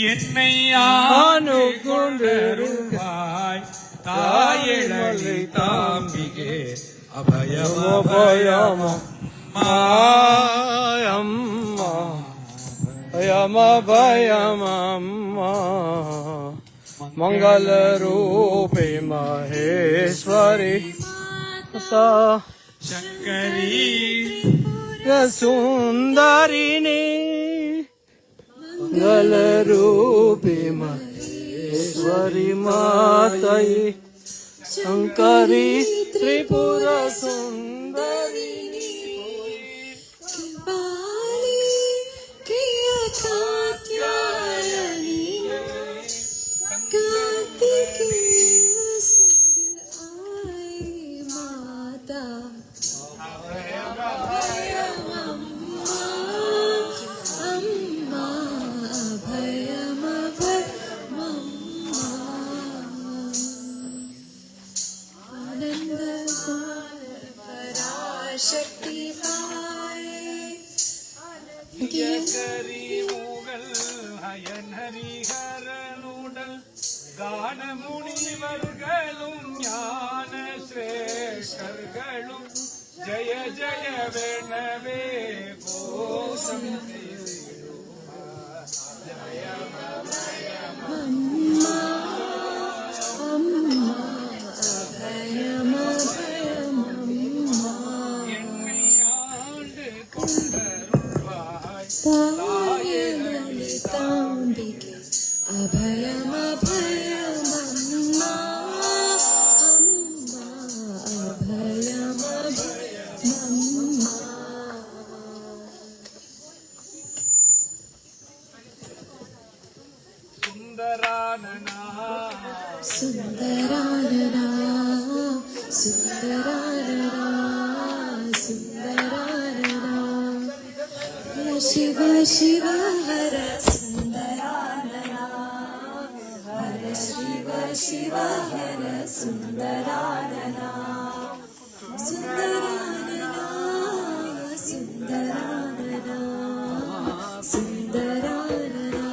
என்னை ஆனுகொண்டருள்வாய் தாயழலி தாம்பிகே அபயம் abhayam amma abhayam abhayam amma मंगल रूपे महेश्वरी सा शंकरी सुंदरिनी मंगल रूपे महेश्वरी मातई शंकरी त्रिपुर सुंदरिनी Bali, Kriya அறிவுகள் அயன் ஹரிஹரனுடல் கான முனிவர்களும் ஞான சிரேஷ்டர்களும் ஜய ஜயவெனவே கோஷம் என்னை ஆண்டு கொண்டருள்வாய் தாயே லலிதாம்பிகே அபயமபயமம்மா அம்மா அபயமபயமம்மா சுந்தரானனா சுந்தரானனா சுந்தரானனா சுந்தரானனா ஹர சிவ சிவ ஹர சுந்தரானனா ஹர சிவ சிவ ஹர சுந்தரானனா சுந்தரானனா சுந்தரானனா சுந்தரானனா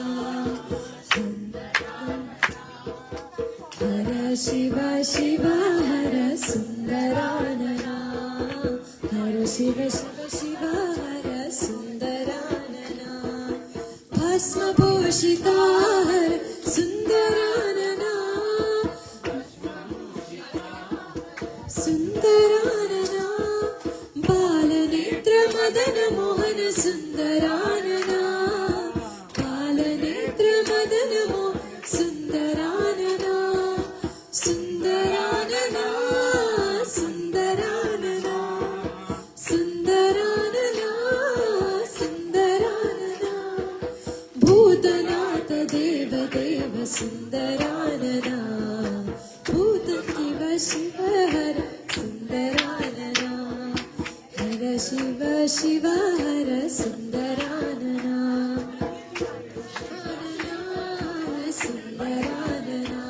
ஹர சிவ சிவ ஹர சுந்தரானனா ஹர சிவ சிவ சிவ ஹர சுந்தரானனா பஸ்ம போஷிதா ஹர சுந்தரானனா சுந்தரானனா பாலநேத்ர மதன மோகன சுந்தரானனா பாலநேத்ர மதன மோகன சுந்தரானனா சுந்தரானனா சுந்தரானனா சுந்தரானனா சுந்தரானனா பூதநாத தேவ தேவ சுந்தரானனா பூதகிவ சிவ ஹர சுந்தரானனா ஹர சிவ சிவ ஹர சுந்தரானனா சுந்தரானனா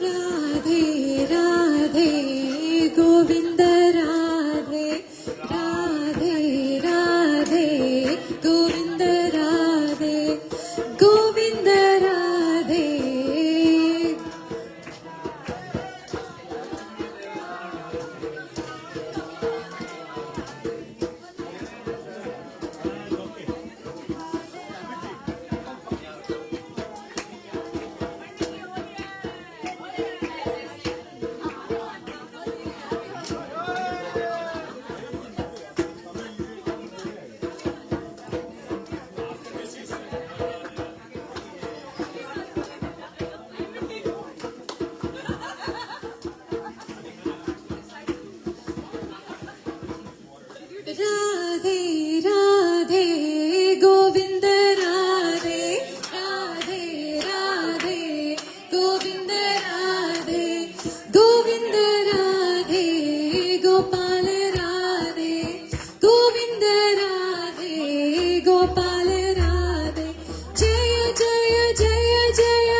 ராதே ராதே கோவிந்த ராதே ராதே ராதே கோவிந்த ராதே கோவிந்த ராதே ராதே ராதே கோவிந்த ராதே ராதே ராதே கோவிந்த ராதே கோவிந்த ராதே கோபால ராதே கோவிந்த ராதே கோபால ராதே ஜய ஜய ஜய ஜய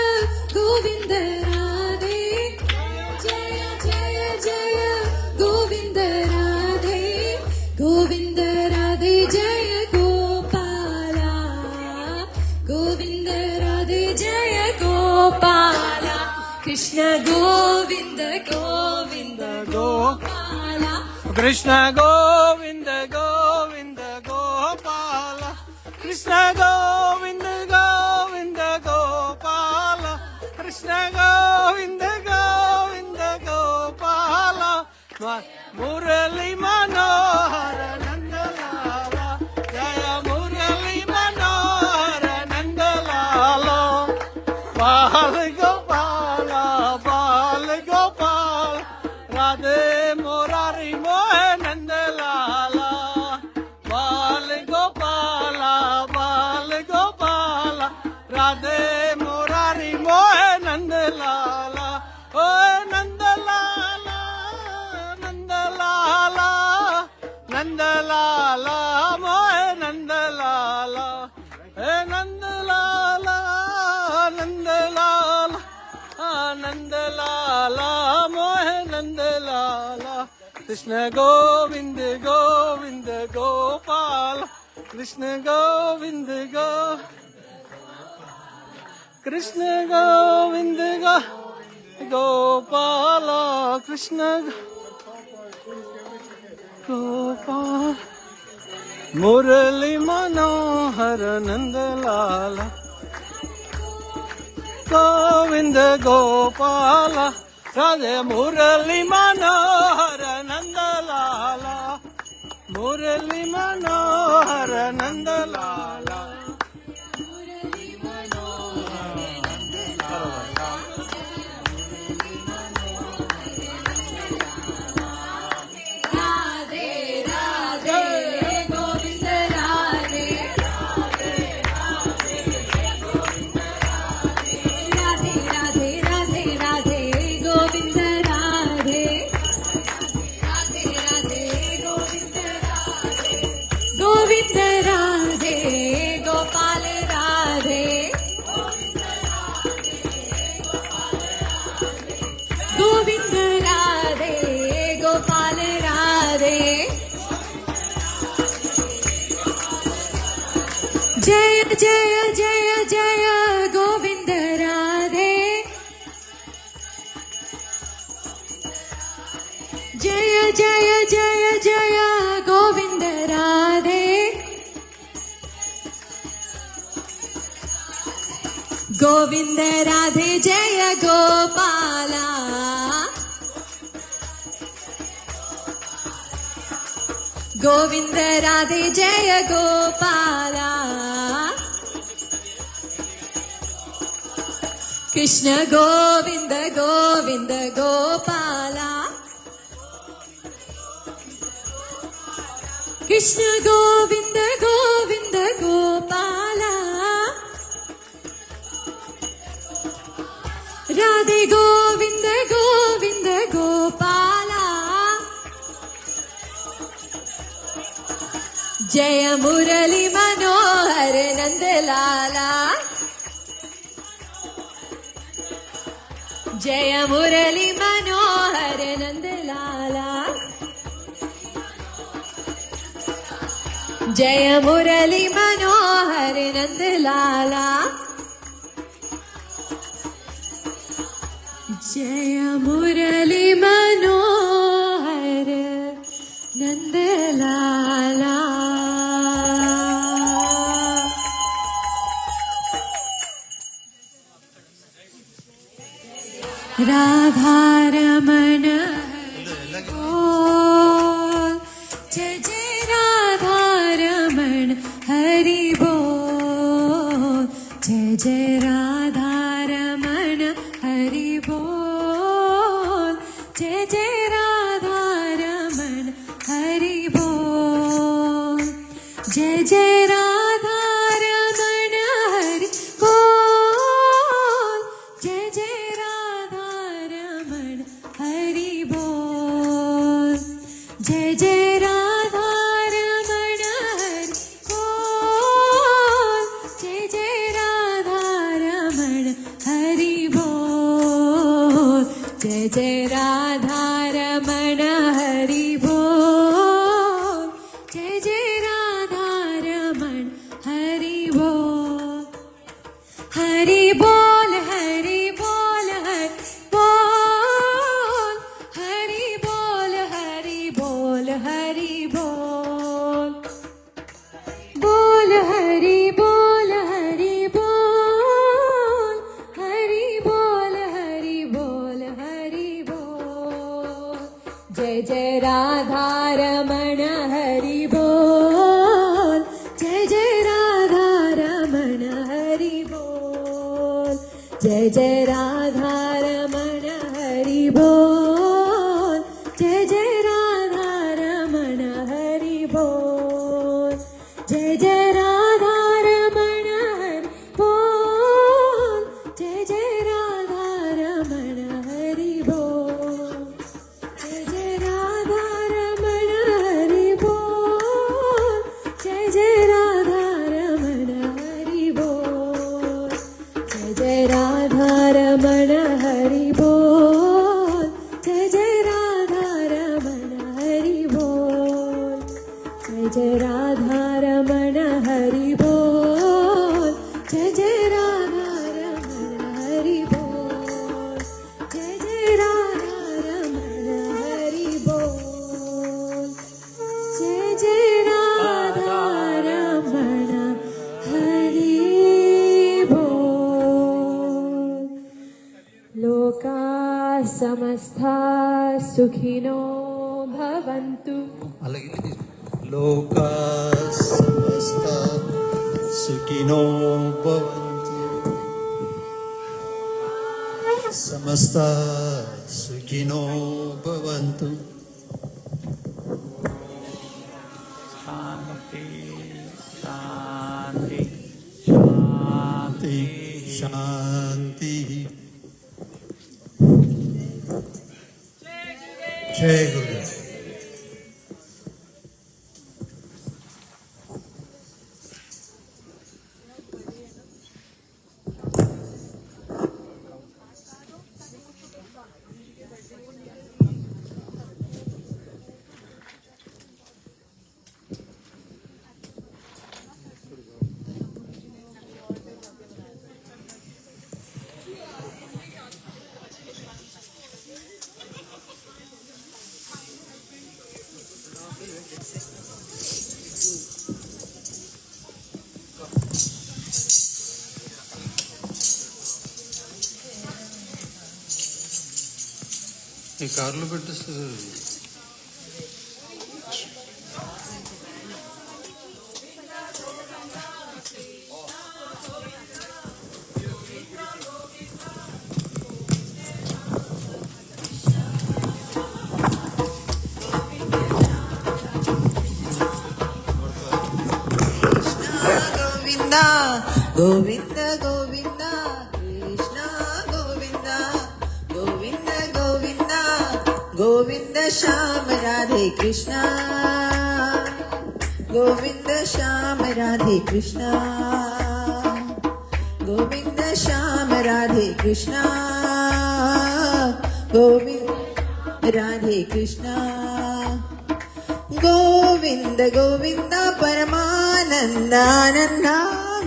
கோவிந்த ராதே ஜய ஜய ஜய கோவிந்த ராதே கோவிந்த ராதே ஜய கோபாலா கோவிந்த ராதே ஜய Gopala Krishna Govind Govind Gopala Krishna Govinda Govinda Gopala Krishna Govinda Govinda Gopala Krishna Govinda Govinda Gopala Murali Manohara Nandalala Jaya Murali Manohara Nandalala Bal Gopala Bal Gopala Radhe Murari Mohan Nandalala Bal Gopala Bal Gopala Radhe Murari Mohan Nandalala Oh Nandalala Nandalala Nandalala Mohan Nandalala Hey Nandalala Krishna Govind Govind Gopal Krishna Govind Krishna Govind Gopal Krishna Gopal Murli Manohar Nandlal Govind Gopal Radhe Murli Manohar Nandlal Murli Manohar Nandlal Radhe Radhe Govind Radhe Radhe Radhe Radhe Radhe Govind Radhe Radhe Radhe Govind Radhe Govind Radhe Gopal Radhe Govind Radhe Gopal Radhe जय जय जय जय गोविंद राधे जय जय जय जय गोविंद राधे गोविंद राधे जय गोपाला गोविंद राधे जय गोपाला कृष्ण गोविंद गोविंद गोपाला कृष्ण गोविंद गोविंद गोपाला राधे गोविंद गोविंद गोपाला जय मुरली मनोहर नंदलाला जय मुरली मनोहर नंदलाला जय मुरली मनोहर नंदलाला जय मुरली मनोहर नंदलाला राधा रमण हरि बोल जय जय राधा रमण हरि बोल जय जय राधा रमण हरि बोल जय जय राधा रमण हरि बोल जय जय राधा रमण हरि बोल जय जय राधा रमण हरि बोल जय जय राधा रमण हरि बोल जय जय राधा रमण हरि बोल जय जय राधा रमण हरि बोल जय जय राधा रमण हरि बोल हरि बोल हरि बोल हरि बोल हरि बोल हरि बोल बोल हरि बोल हरि बोल हरि बोल हरि बोल हरि बोल जय जय राधा रमण हरि बोल जय जय राधा रमण हरि बोल जय जय राधा रमण हरि बोल जय जय राधा रमण हरि बोल जय जय राधा रमण हरि बोल जय जय राधा रमण हरि बोल जय जय राधा रमण हरि बोल जय जय राधा रमण हरि बोल जय जय राधा रमण हरि बोल समस्ता सुखिनो भवन्तु लोका समस्ता सुखिनो भवन्तु समस्ता सुखिनो भवन्तु शांति शांति शांति शांति जय गुरुदेव ఈ కార్లో పెట్టేస్తే Govinda, Govinda, Govinda, Krishna, Govinda, Govinda, Govinda, Govinda, Shyam, Radhe, Krishna, Govinda, Shyam, Radhe, Krishna, Govinda, Shyam, Radhe, Krishna, Govinda, Radhe, Krishna. Govinda, Govinda, Paramananda, Ananda,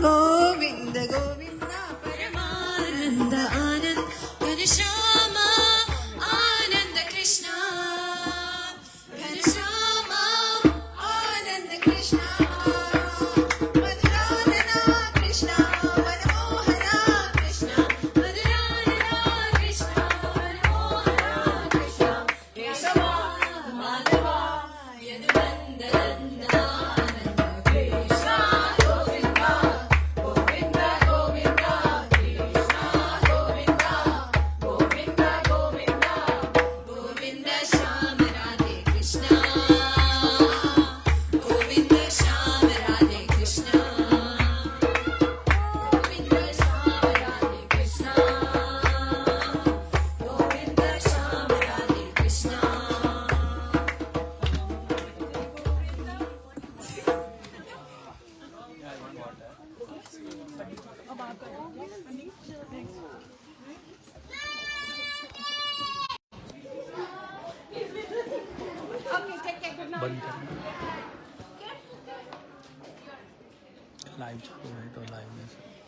Govinda, Govinda, Paramananda Anand Ghanshyama Ananda Krishna Ghanshyama Ananda Krishna Madhurana Krishna, Manohara Krishna, Madhurana Krishna Manohara Krishna Kesava Madhava Yaduvandana Ananda Krishna Govinda Govinda Govinda Krishna Govinda Govinda Govinda Govinda Shyam Radhe Krishna Govinda Shyam Radhe Krishna Govinda Shyam Radhe Krishna Govinda Shyam Radhe Krishna बंद करना live चालू है तो live में से